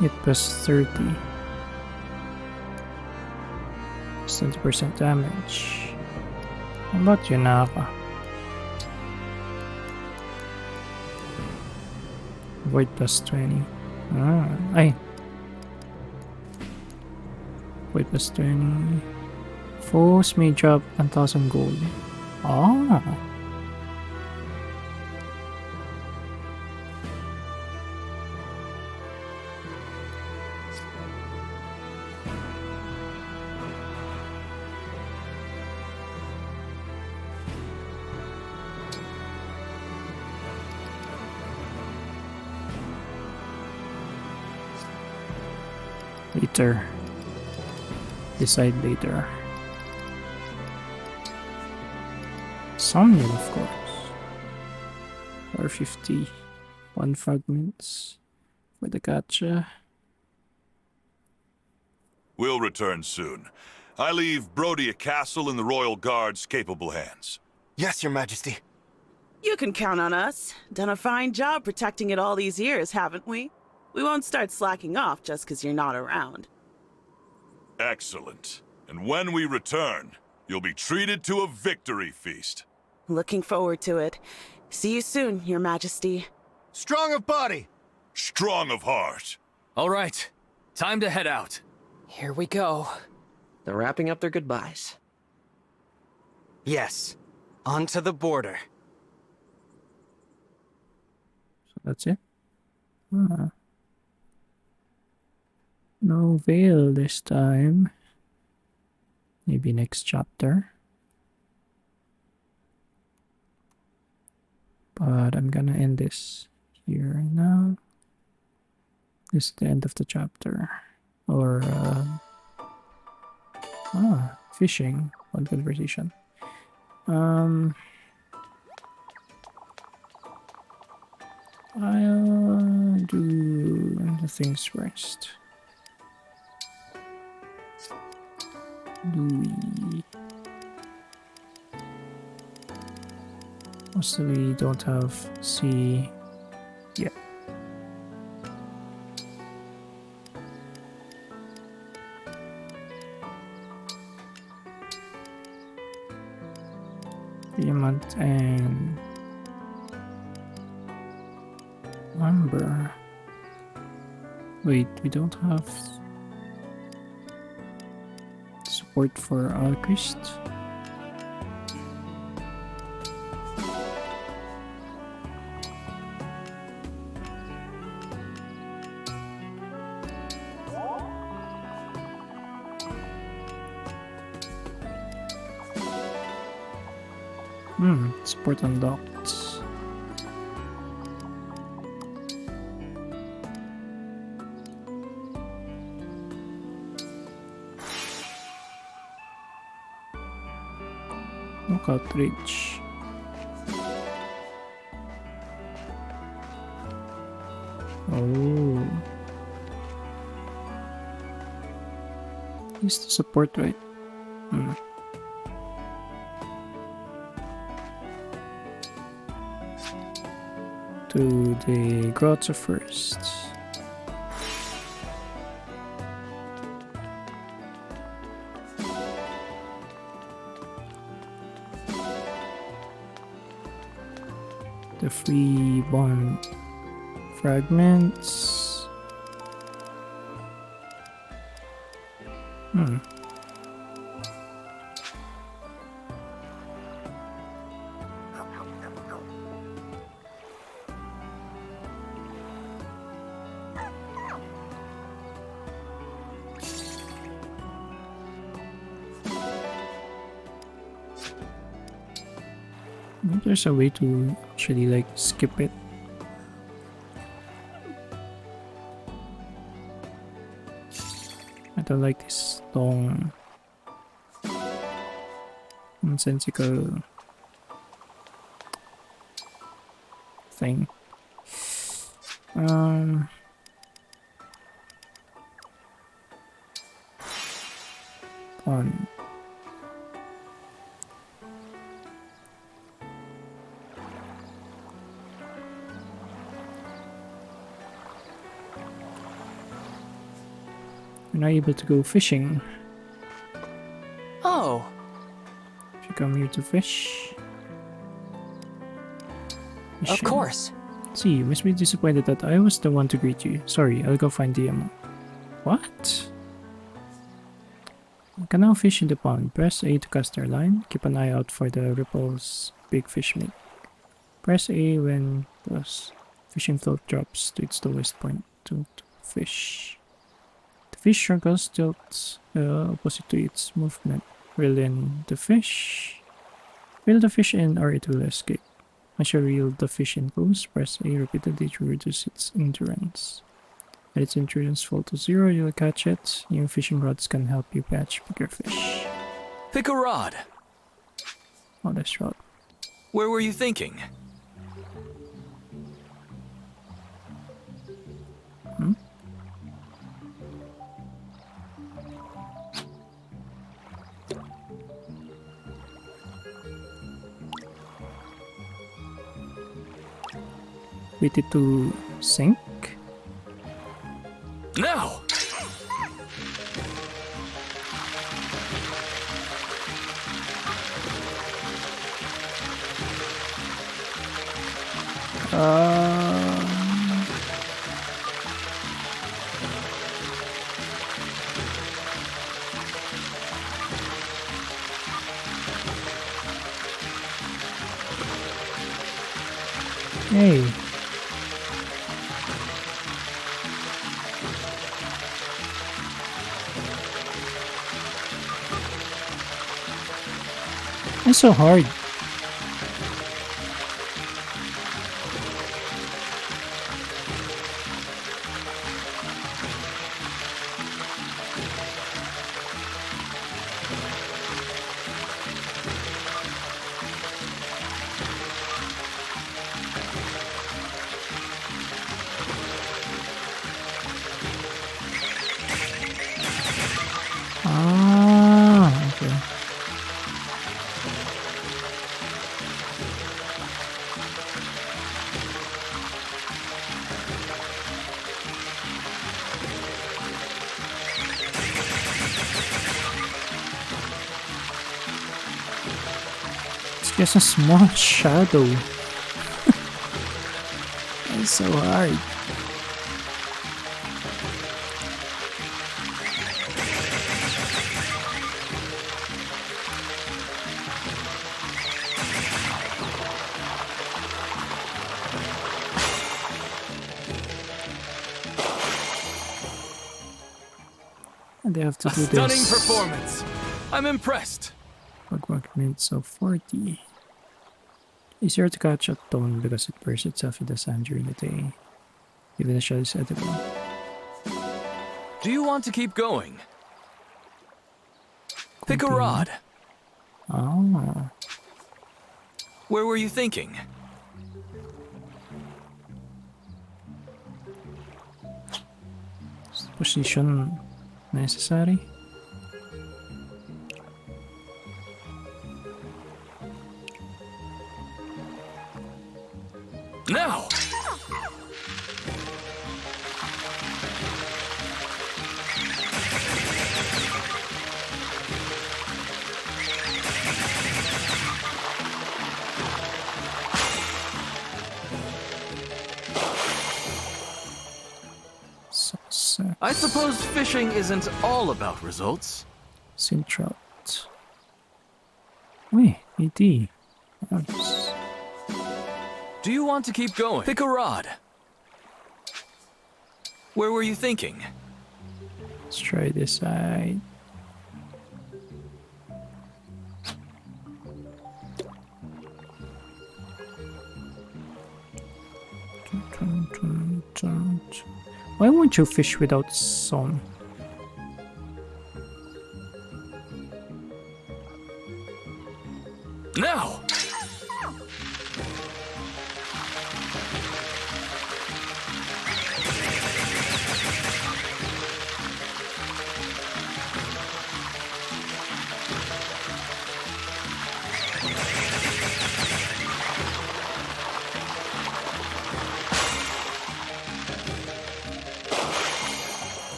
Hit plus 30. 20% damage. How about you, Naka? Void plus 20. Ah, ay. Void plus 20. Foes may drop 1,000 gold. Ah. Later. Decide later. Somnium, of course. 450. 1 fragments for the gacha. We'll return soon. I leave Brodia Castle in the Royal Guard's capable hands. Yes, Your Majesty. You can count on us. Done a fine job protecting it all these years, haven't we? We won't start slacking off just because you're not around. Excellent. And when we return, you'll be treated to a victory feast. Looking forward to it. See you soon, Your Majesty. Strong of body. Strong of heart. All right. Time to head out. Here we go. They're wrapping up their goodbyes. Yes. Onto the border. So that's it. Ah. No veil this time. Maybe next chapter. But I'm gonna end this here now. This is the end of the chapter. Or, fishing. One conversation. I'll do the things first. Louis. Mostly don't have C yet. Diamond and Amber. Wait, we don't have support for Alchrist. Support unlocked. Knockout reach. Oh. Use the support, right? To the grotto first. The free bond fragments. There's a way to actually like skip it. don't like this long, nonsensical thing. On. You're not able to go fishing. Oh. If you come here to fish. Of course. See, you must be disappointed that I was the one to greet you. Sorry, I'll go find the ammo. What? You can now fish in the pond. Press A to cast your line. Keep an eye out for the ripples big fish make. Press A when the fishing float drops to its lowest point to fish. The fish circles tilts opposite to its movement. Reel in the fish. Reel the fish in or it will escape. Once you reel the fish in close, press A repeatedly to reduce its endurance. Let its endurance fall to 0, you'll catch it. New fishing rods can help you catch bigger fish. Pick a rod. Oh, that's rod. Where were you thinking? Hmm? Wait it to sink. Now! Hey. It's so hard. Okay. It's just a small shadow. It's so hard. And they have to do Stunning this. performance. I'm impressed. Wag minutes of 40. Easier to catch at dawn because it bursts itself in the sand during the day. Even the shell is edible. Do you want to keep going? Pick a rod. Oh. Where were you thinking? Is position necessary? Now! I suppose fishing isn't all about results. Sin trout. Wait, ED. Nice. Do you want to keep going? Pick a rod. Where were you thinking? Let's try this side. Why won't you fish without sun?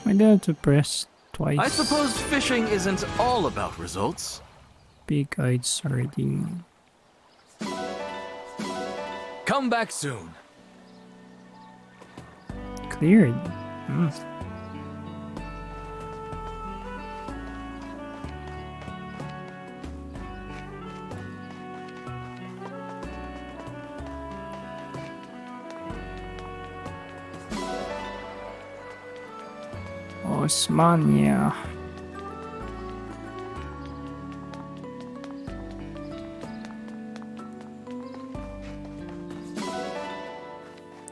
I did have to press twice. I suppose fishing isn't all about results. Big-eyed sardine. Come back soon. Cleared. Osmania.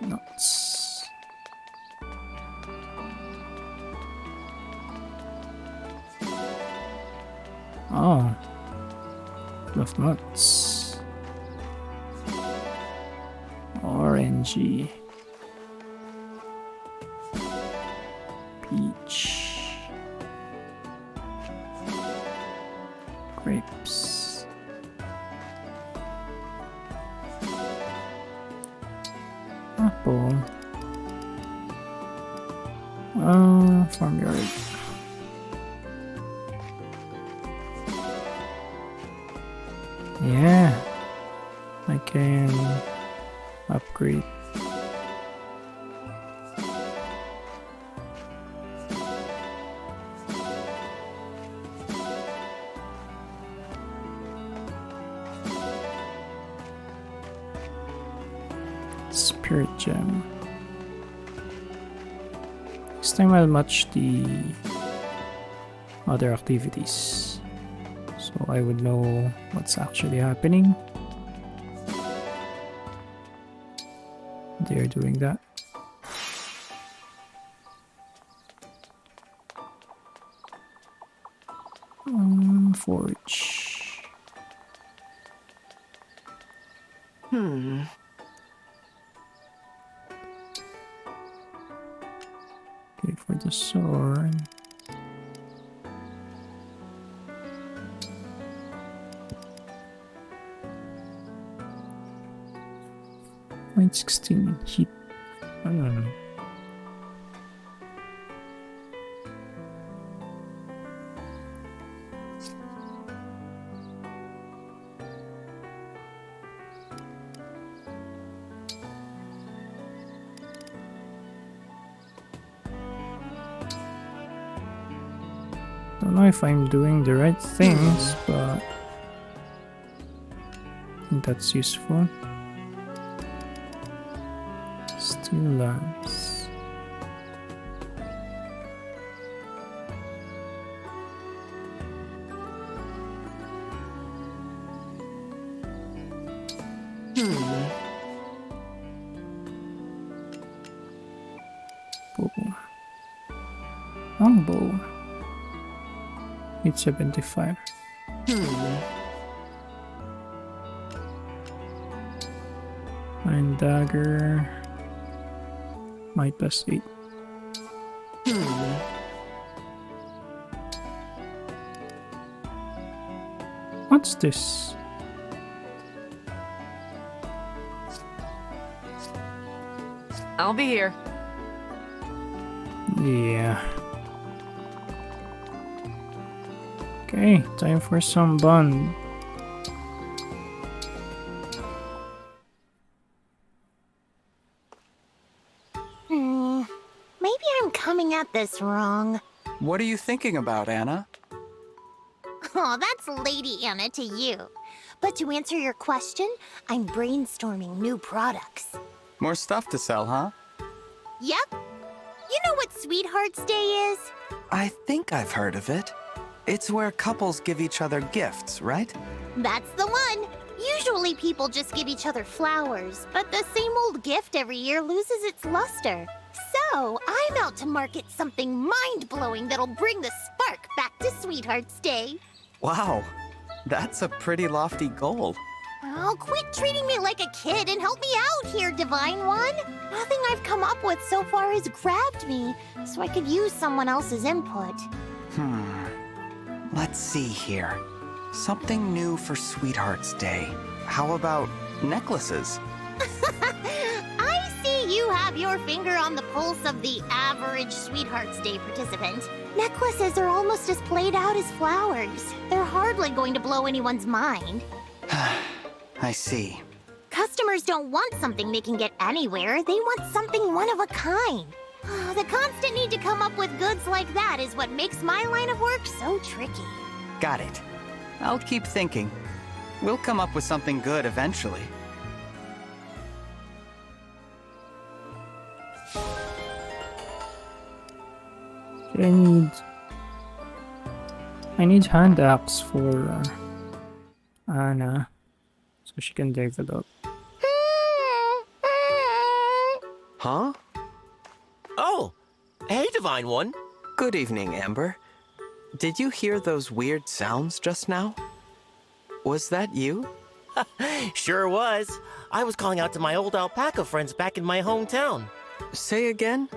Nuts. Oh. Fluff nuts. Orangey. Peach. Grapes. Apple. Farmyard. Yeah. I can upgrade. Spirit gem. Next time I'll match the other activities, so I would know what's actually happening. They're doing that. Forge. Okay, for the sword. Point 16 heat. I don't know. Don't know if I'm doing the right things, but I think that's useful. Steel lamps. Bow. Longbow. 875. Iron dagger. Might plus 8. What's this? I'll be here. Yeah. Okay, time for some bun. Maybe I'm coming at this wrong. What are you thinking about, Anna? Oh, that's Lady Anna to you. But to answer your question, I'm brainstorming new products. More stuff to sell, huh? Yep. You know what Sweethearts Day is? I think I've heard of it. It's where couples give each other gifts, right? That's the one. Usually people just give each other flowers, but the same old gift every year loses its luster. So, I'm out to market something mind-blowing that'll bring the spark back to Sweethearts Day. Wow, that's a pretty lofty goal. Oh, quit treating me like a kid and help me out here, Divine One. Nothing I've come up with so far has grabbed me, so I could use someone else's input. Let's see here. Something new for Sweethearts Day. How about necklaces? I see you have have your finger on the pulse of the average Sweethearts Day participant. Necklaces are almost as played out as flowers. They're hardly going to blow anyone's mind. I see. Customers don't want something they can get anywhere. They want something one of a kind. The constant need to come up with goods like that is what makes my line of work so tricky. Got it. I'll keep thinking. We'll come up with something good eventually. I need hand axe for Anna, so she can develop. Huh? Oh, hey, Divine One. Good evening, Amber. Did you hear those weird sounds just now? Was that you? Sure was. I was calling out to my old alpaca friends back in my hometown. Say again?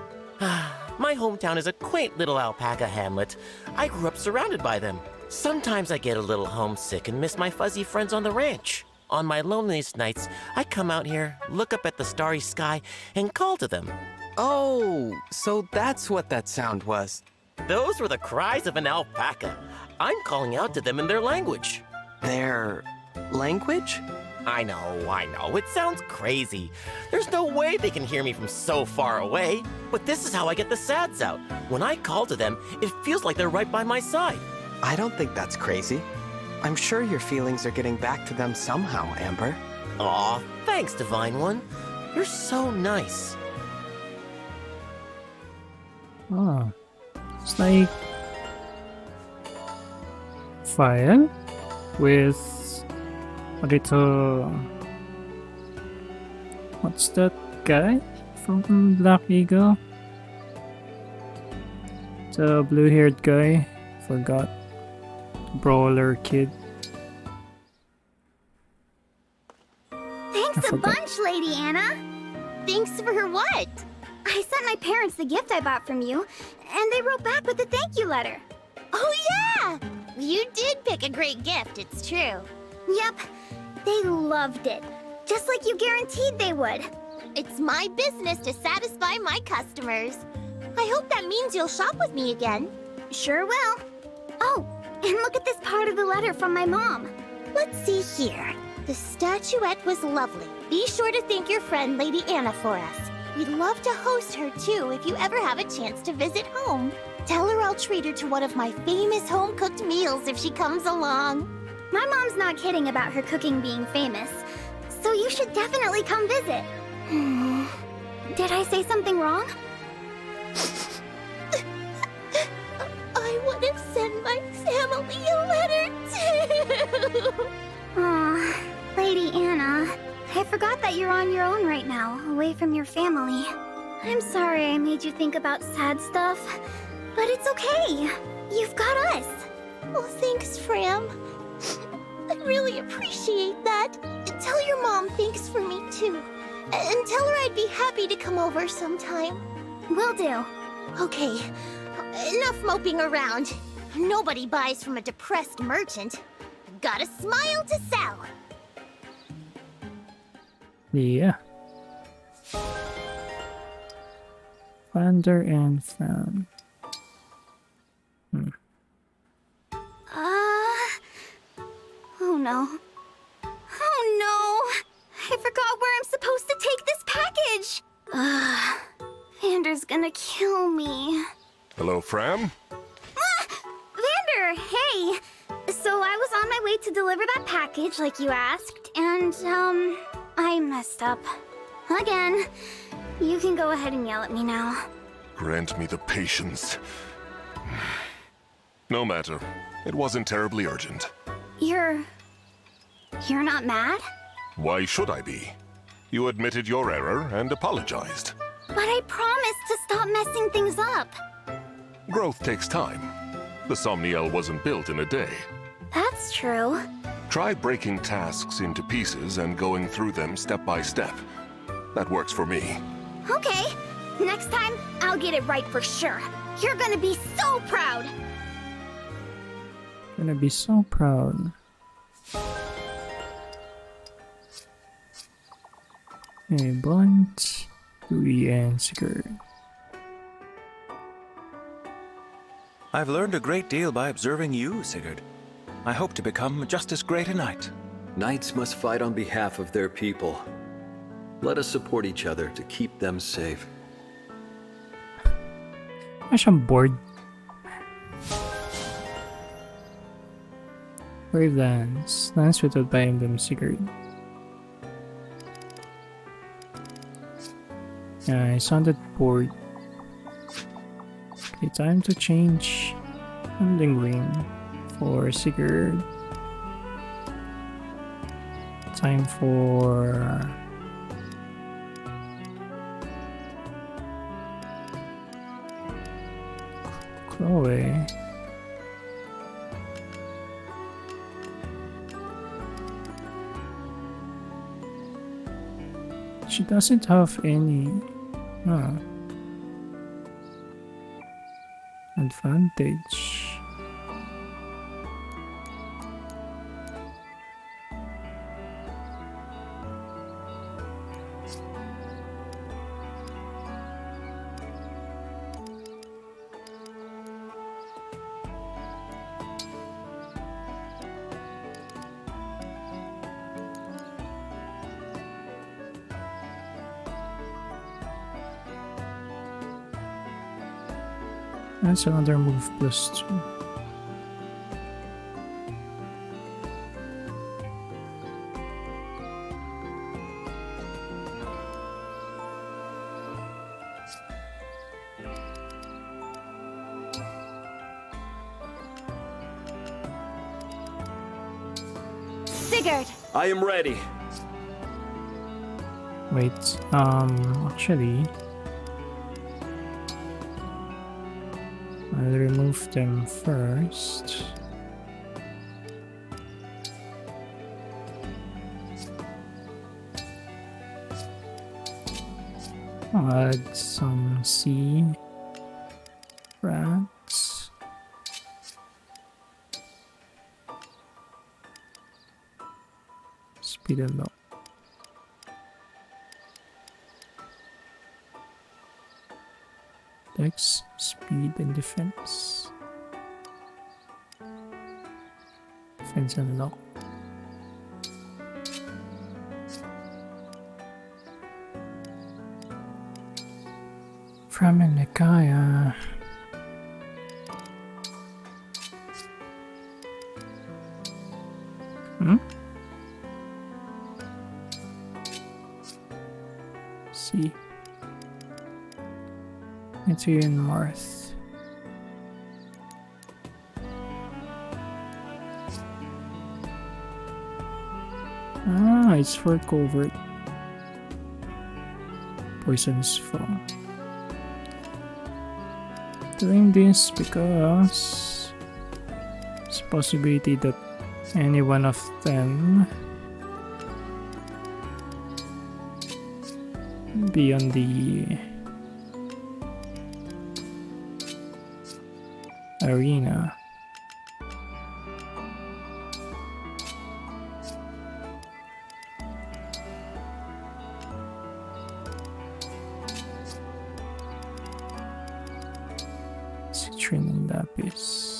My hometown is a quaint little alpaca hamlet. I grew up surrounded by them. Sometimes I get a little homesick and miss my fuzzy friends on the ranch. On my loneliest nights, I come out here, look up at the starry sky, and call to them. Oh, so that's what that sound was. Those were the cries of an alpaca. I'm calling out to them in their language. Their language? I know. It sounds crazy. There's no way they can hear me from so far away. But this is how I get the sads out. When I call to them, it feels like they're right by my side. I don't think that's crazy. I'm sure your feelings are getting back to them somehow, Amber. Aw, thanks, Divine One. You're so nice. Oh, it's like file with a little. What's that guy from Black Eagle? The blue-haired guy. Forgot. Brawler kid. Thanks a bunch, Lady Anna. Thanks for what? I sent my parents the gift I bought from you, and they wrote back with a thank you letter. Oh yeah! You did pick a great gift, it's true. Yep, they loved it. Just like you guaranteed they would. It's my business to satisfy my customers. I hope that means you'll shop with me again. Sure will. Oh, and look at this part of the letter from my mom. Let's see here. The statuette was lovely. Be sure to thank your friend Lady Anna for us. We'd love to host her too if you ever have a chance to visit home. Tell her I'll treat her to one of my famous home-cooked meals if she comes along. My mom's not kidding about her cooking being famous, so you should definitely come visit. Did I say something wrong? I would have sent my family a letter too. Aw, Lady Anna, I forgot that you're on your own right now, away from your family. I'm sorry I made you think about sad stuff, but it's okay. You've got us. Well, thanks, Fram. I really appreciate that. Tell your mom thanks for me too. And tell her I'd be happy to come over sometime. Will do. Okay, enough moping around. Nobody buys from a depressed merchant. Got a smile to sell. Yeah. Founder and found. Oh no. Oh no! I forgot where I'm supposed to take this package! Vander's gonna kill me. Hello, Fram? Vander, hey! So I was on my way to deliver that package like you asked, and, I messed up. Again. You can go ahead and yell at me now. Grant me the patience. No matter. It wasn't terribly urgent. You're not mad? Why should I be? You admitted your error and apologized. But I promised to stop messing things up. Growth takes time. The Somniel wasn't built in a day. That's true. Try breaking tasks into pieces and going through them step by step. That works for me. Okay. Next time, I'll get it right for sure. You're gonna be so proud. Gonna be so proud. A bunch. Louis and Sigurd. I've learned a great deal by observing you, Sigurd. I hope to become just as great a knight. Knights must fight on behalf of their people. Let us support each other to keep them safe. I'm bored. Brave Lance. Lance without by Emblem Sigurd. Yeah, I sounded bored. Okay, time to change Emblem Ring for Sigurd. Time for Chloe. She doesn't have any advantage. That's another move plus 2. Sigurd! I am ready. Wait, actually, I'll remove them first. Add some sea rats. Speed and lock. Dex, speed, and defense. Defense and lock. From Nikaya. See. It's here in Marth. Ah, it's for covert. Poison's fall. Doing this because it's a possibility that any one of them be on the arena. Citrin and Lapis.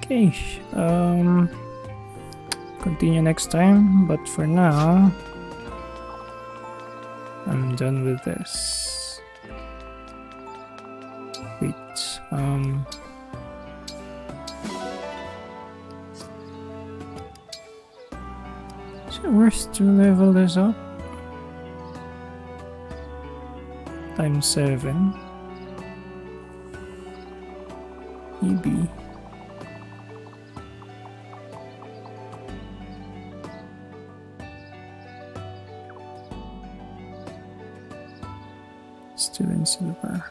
Okay, continue next time, but for now, I'm done with this. Wait, is it worth to level this up? Times 7. Maybe. Still in silver.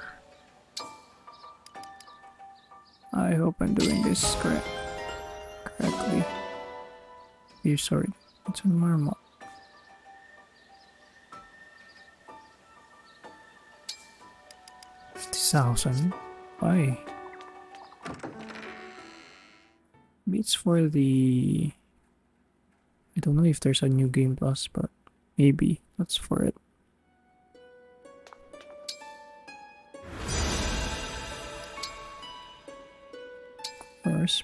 I hope I'm doing this correctly. Sorry, it's on marble. 6,000. Why? Maybe it's for the... I don't know if there's a new game plus, but maybe that's for it.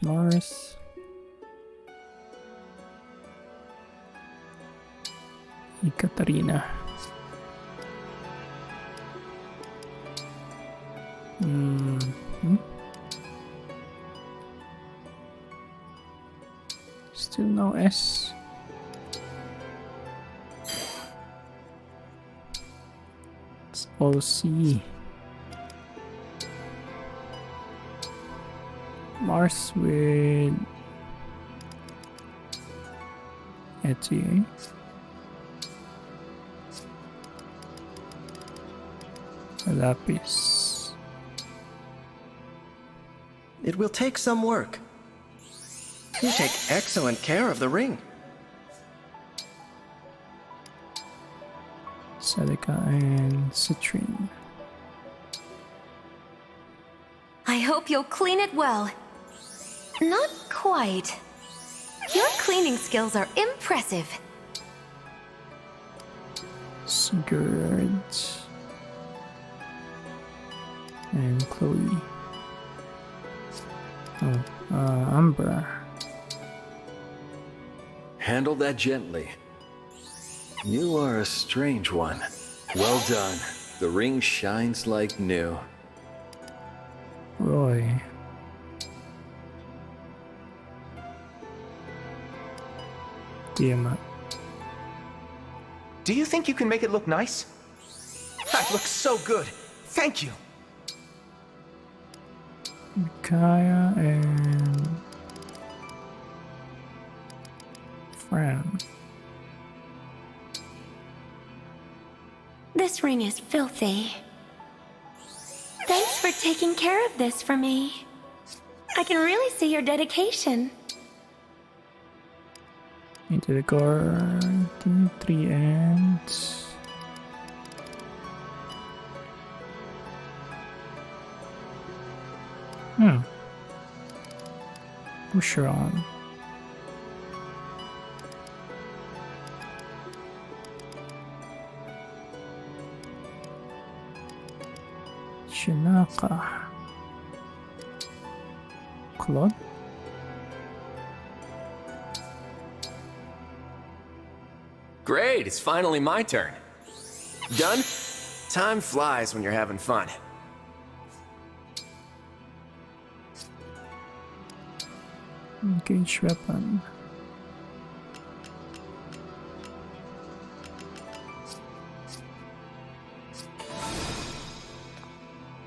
Mars. Ekaterina. Still no S. It's OC. Mars with ETA. Lapis. It will take some work. You take excellent care of the ring. Celica and Citrine. I hope you'll clean it well. Not quite. Your cleaning skills are impressive. Sigurd and Chloe. Oh, Amber. Handle that gently. You are a strange one. Well done. The ring shines like new. Roy. Tiamat. Do you think you can make it look nice? That looks so good. Thank you. Kaya and Fran. This ring is filthy. Thanks for taking care of this for me. I can really see your dedication. Into the garden, 3 ends. Push her on. Shinaka. Claude? Great, it's finally my turn. Done? Time flies when you're having fun. Engage weapon.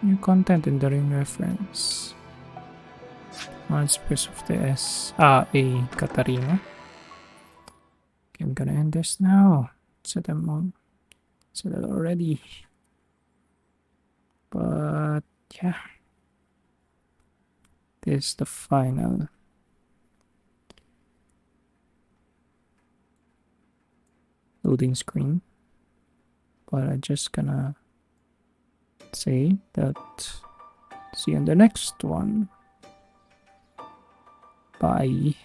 New content in the ring reference. It's because of the A Katarina. Okay, I'm gonna end this now. Set them on. Set it already. But yeah. This is the final. Loading screen. But I'm just gonna say that see you in the next one. Bye.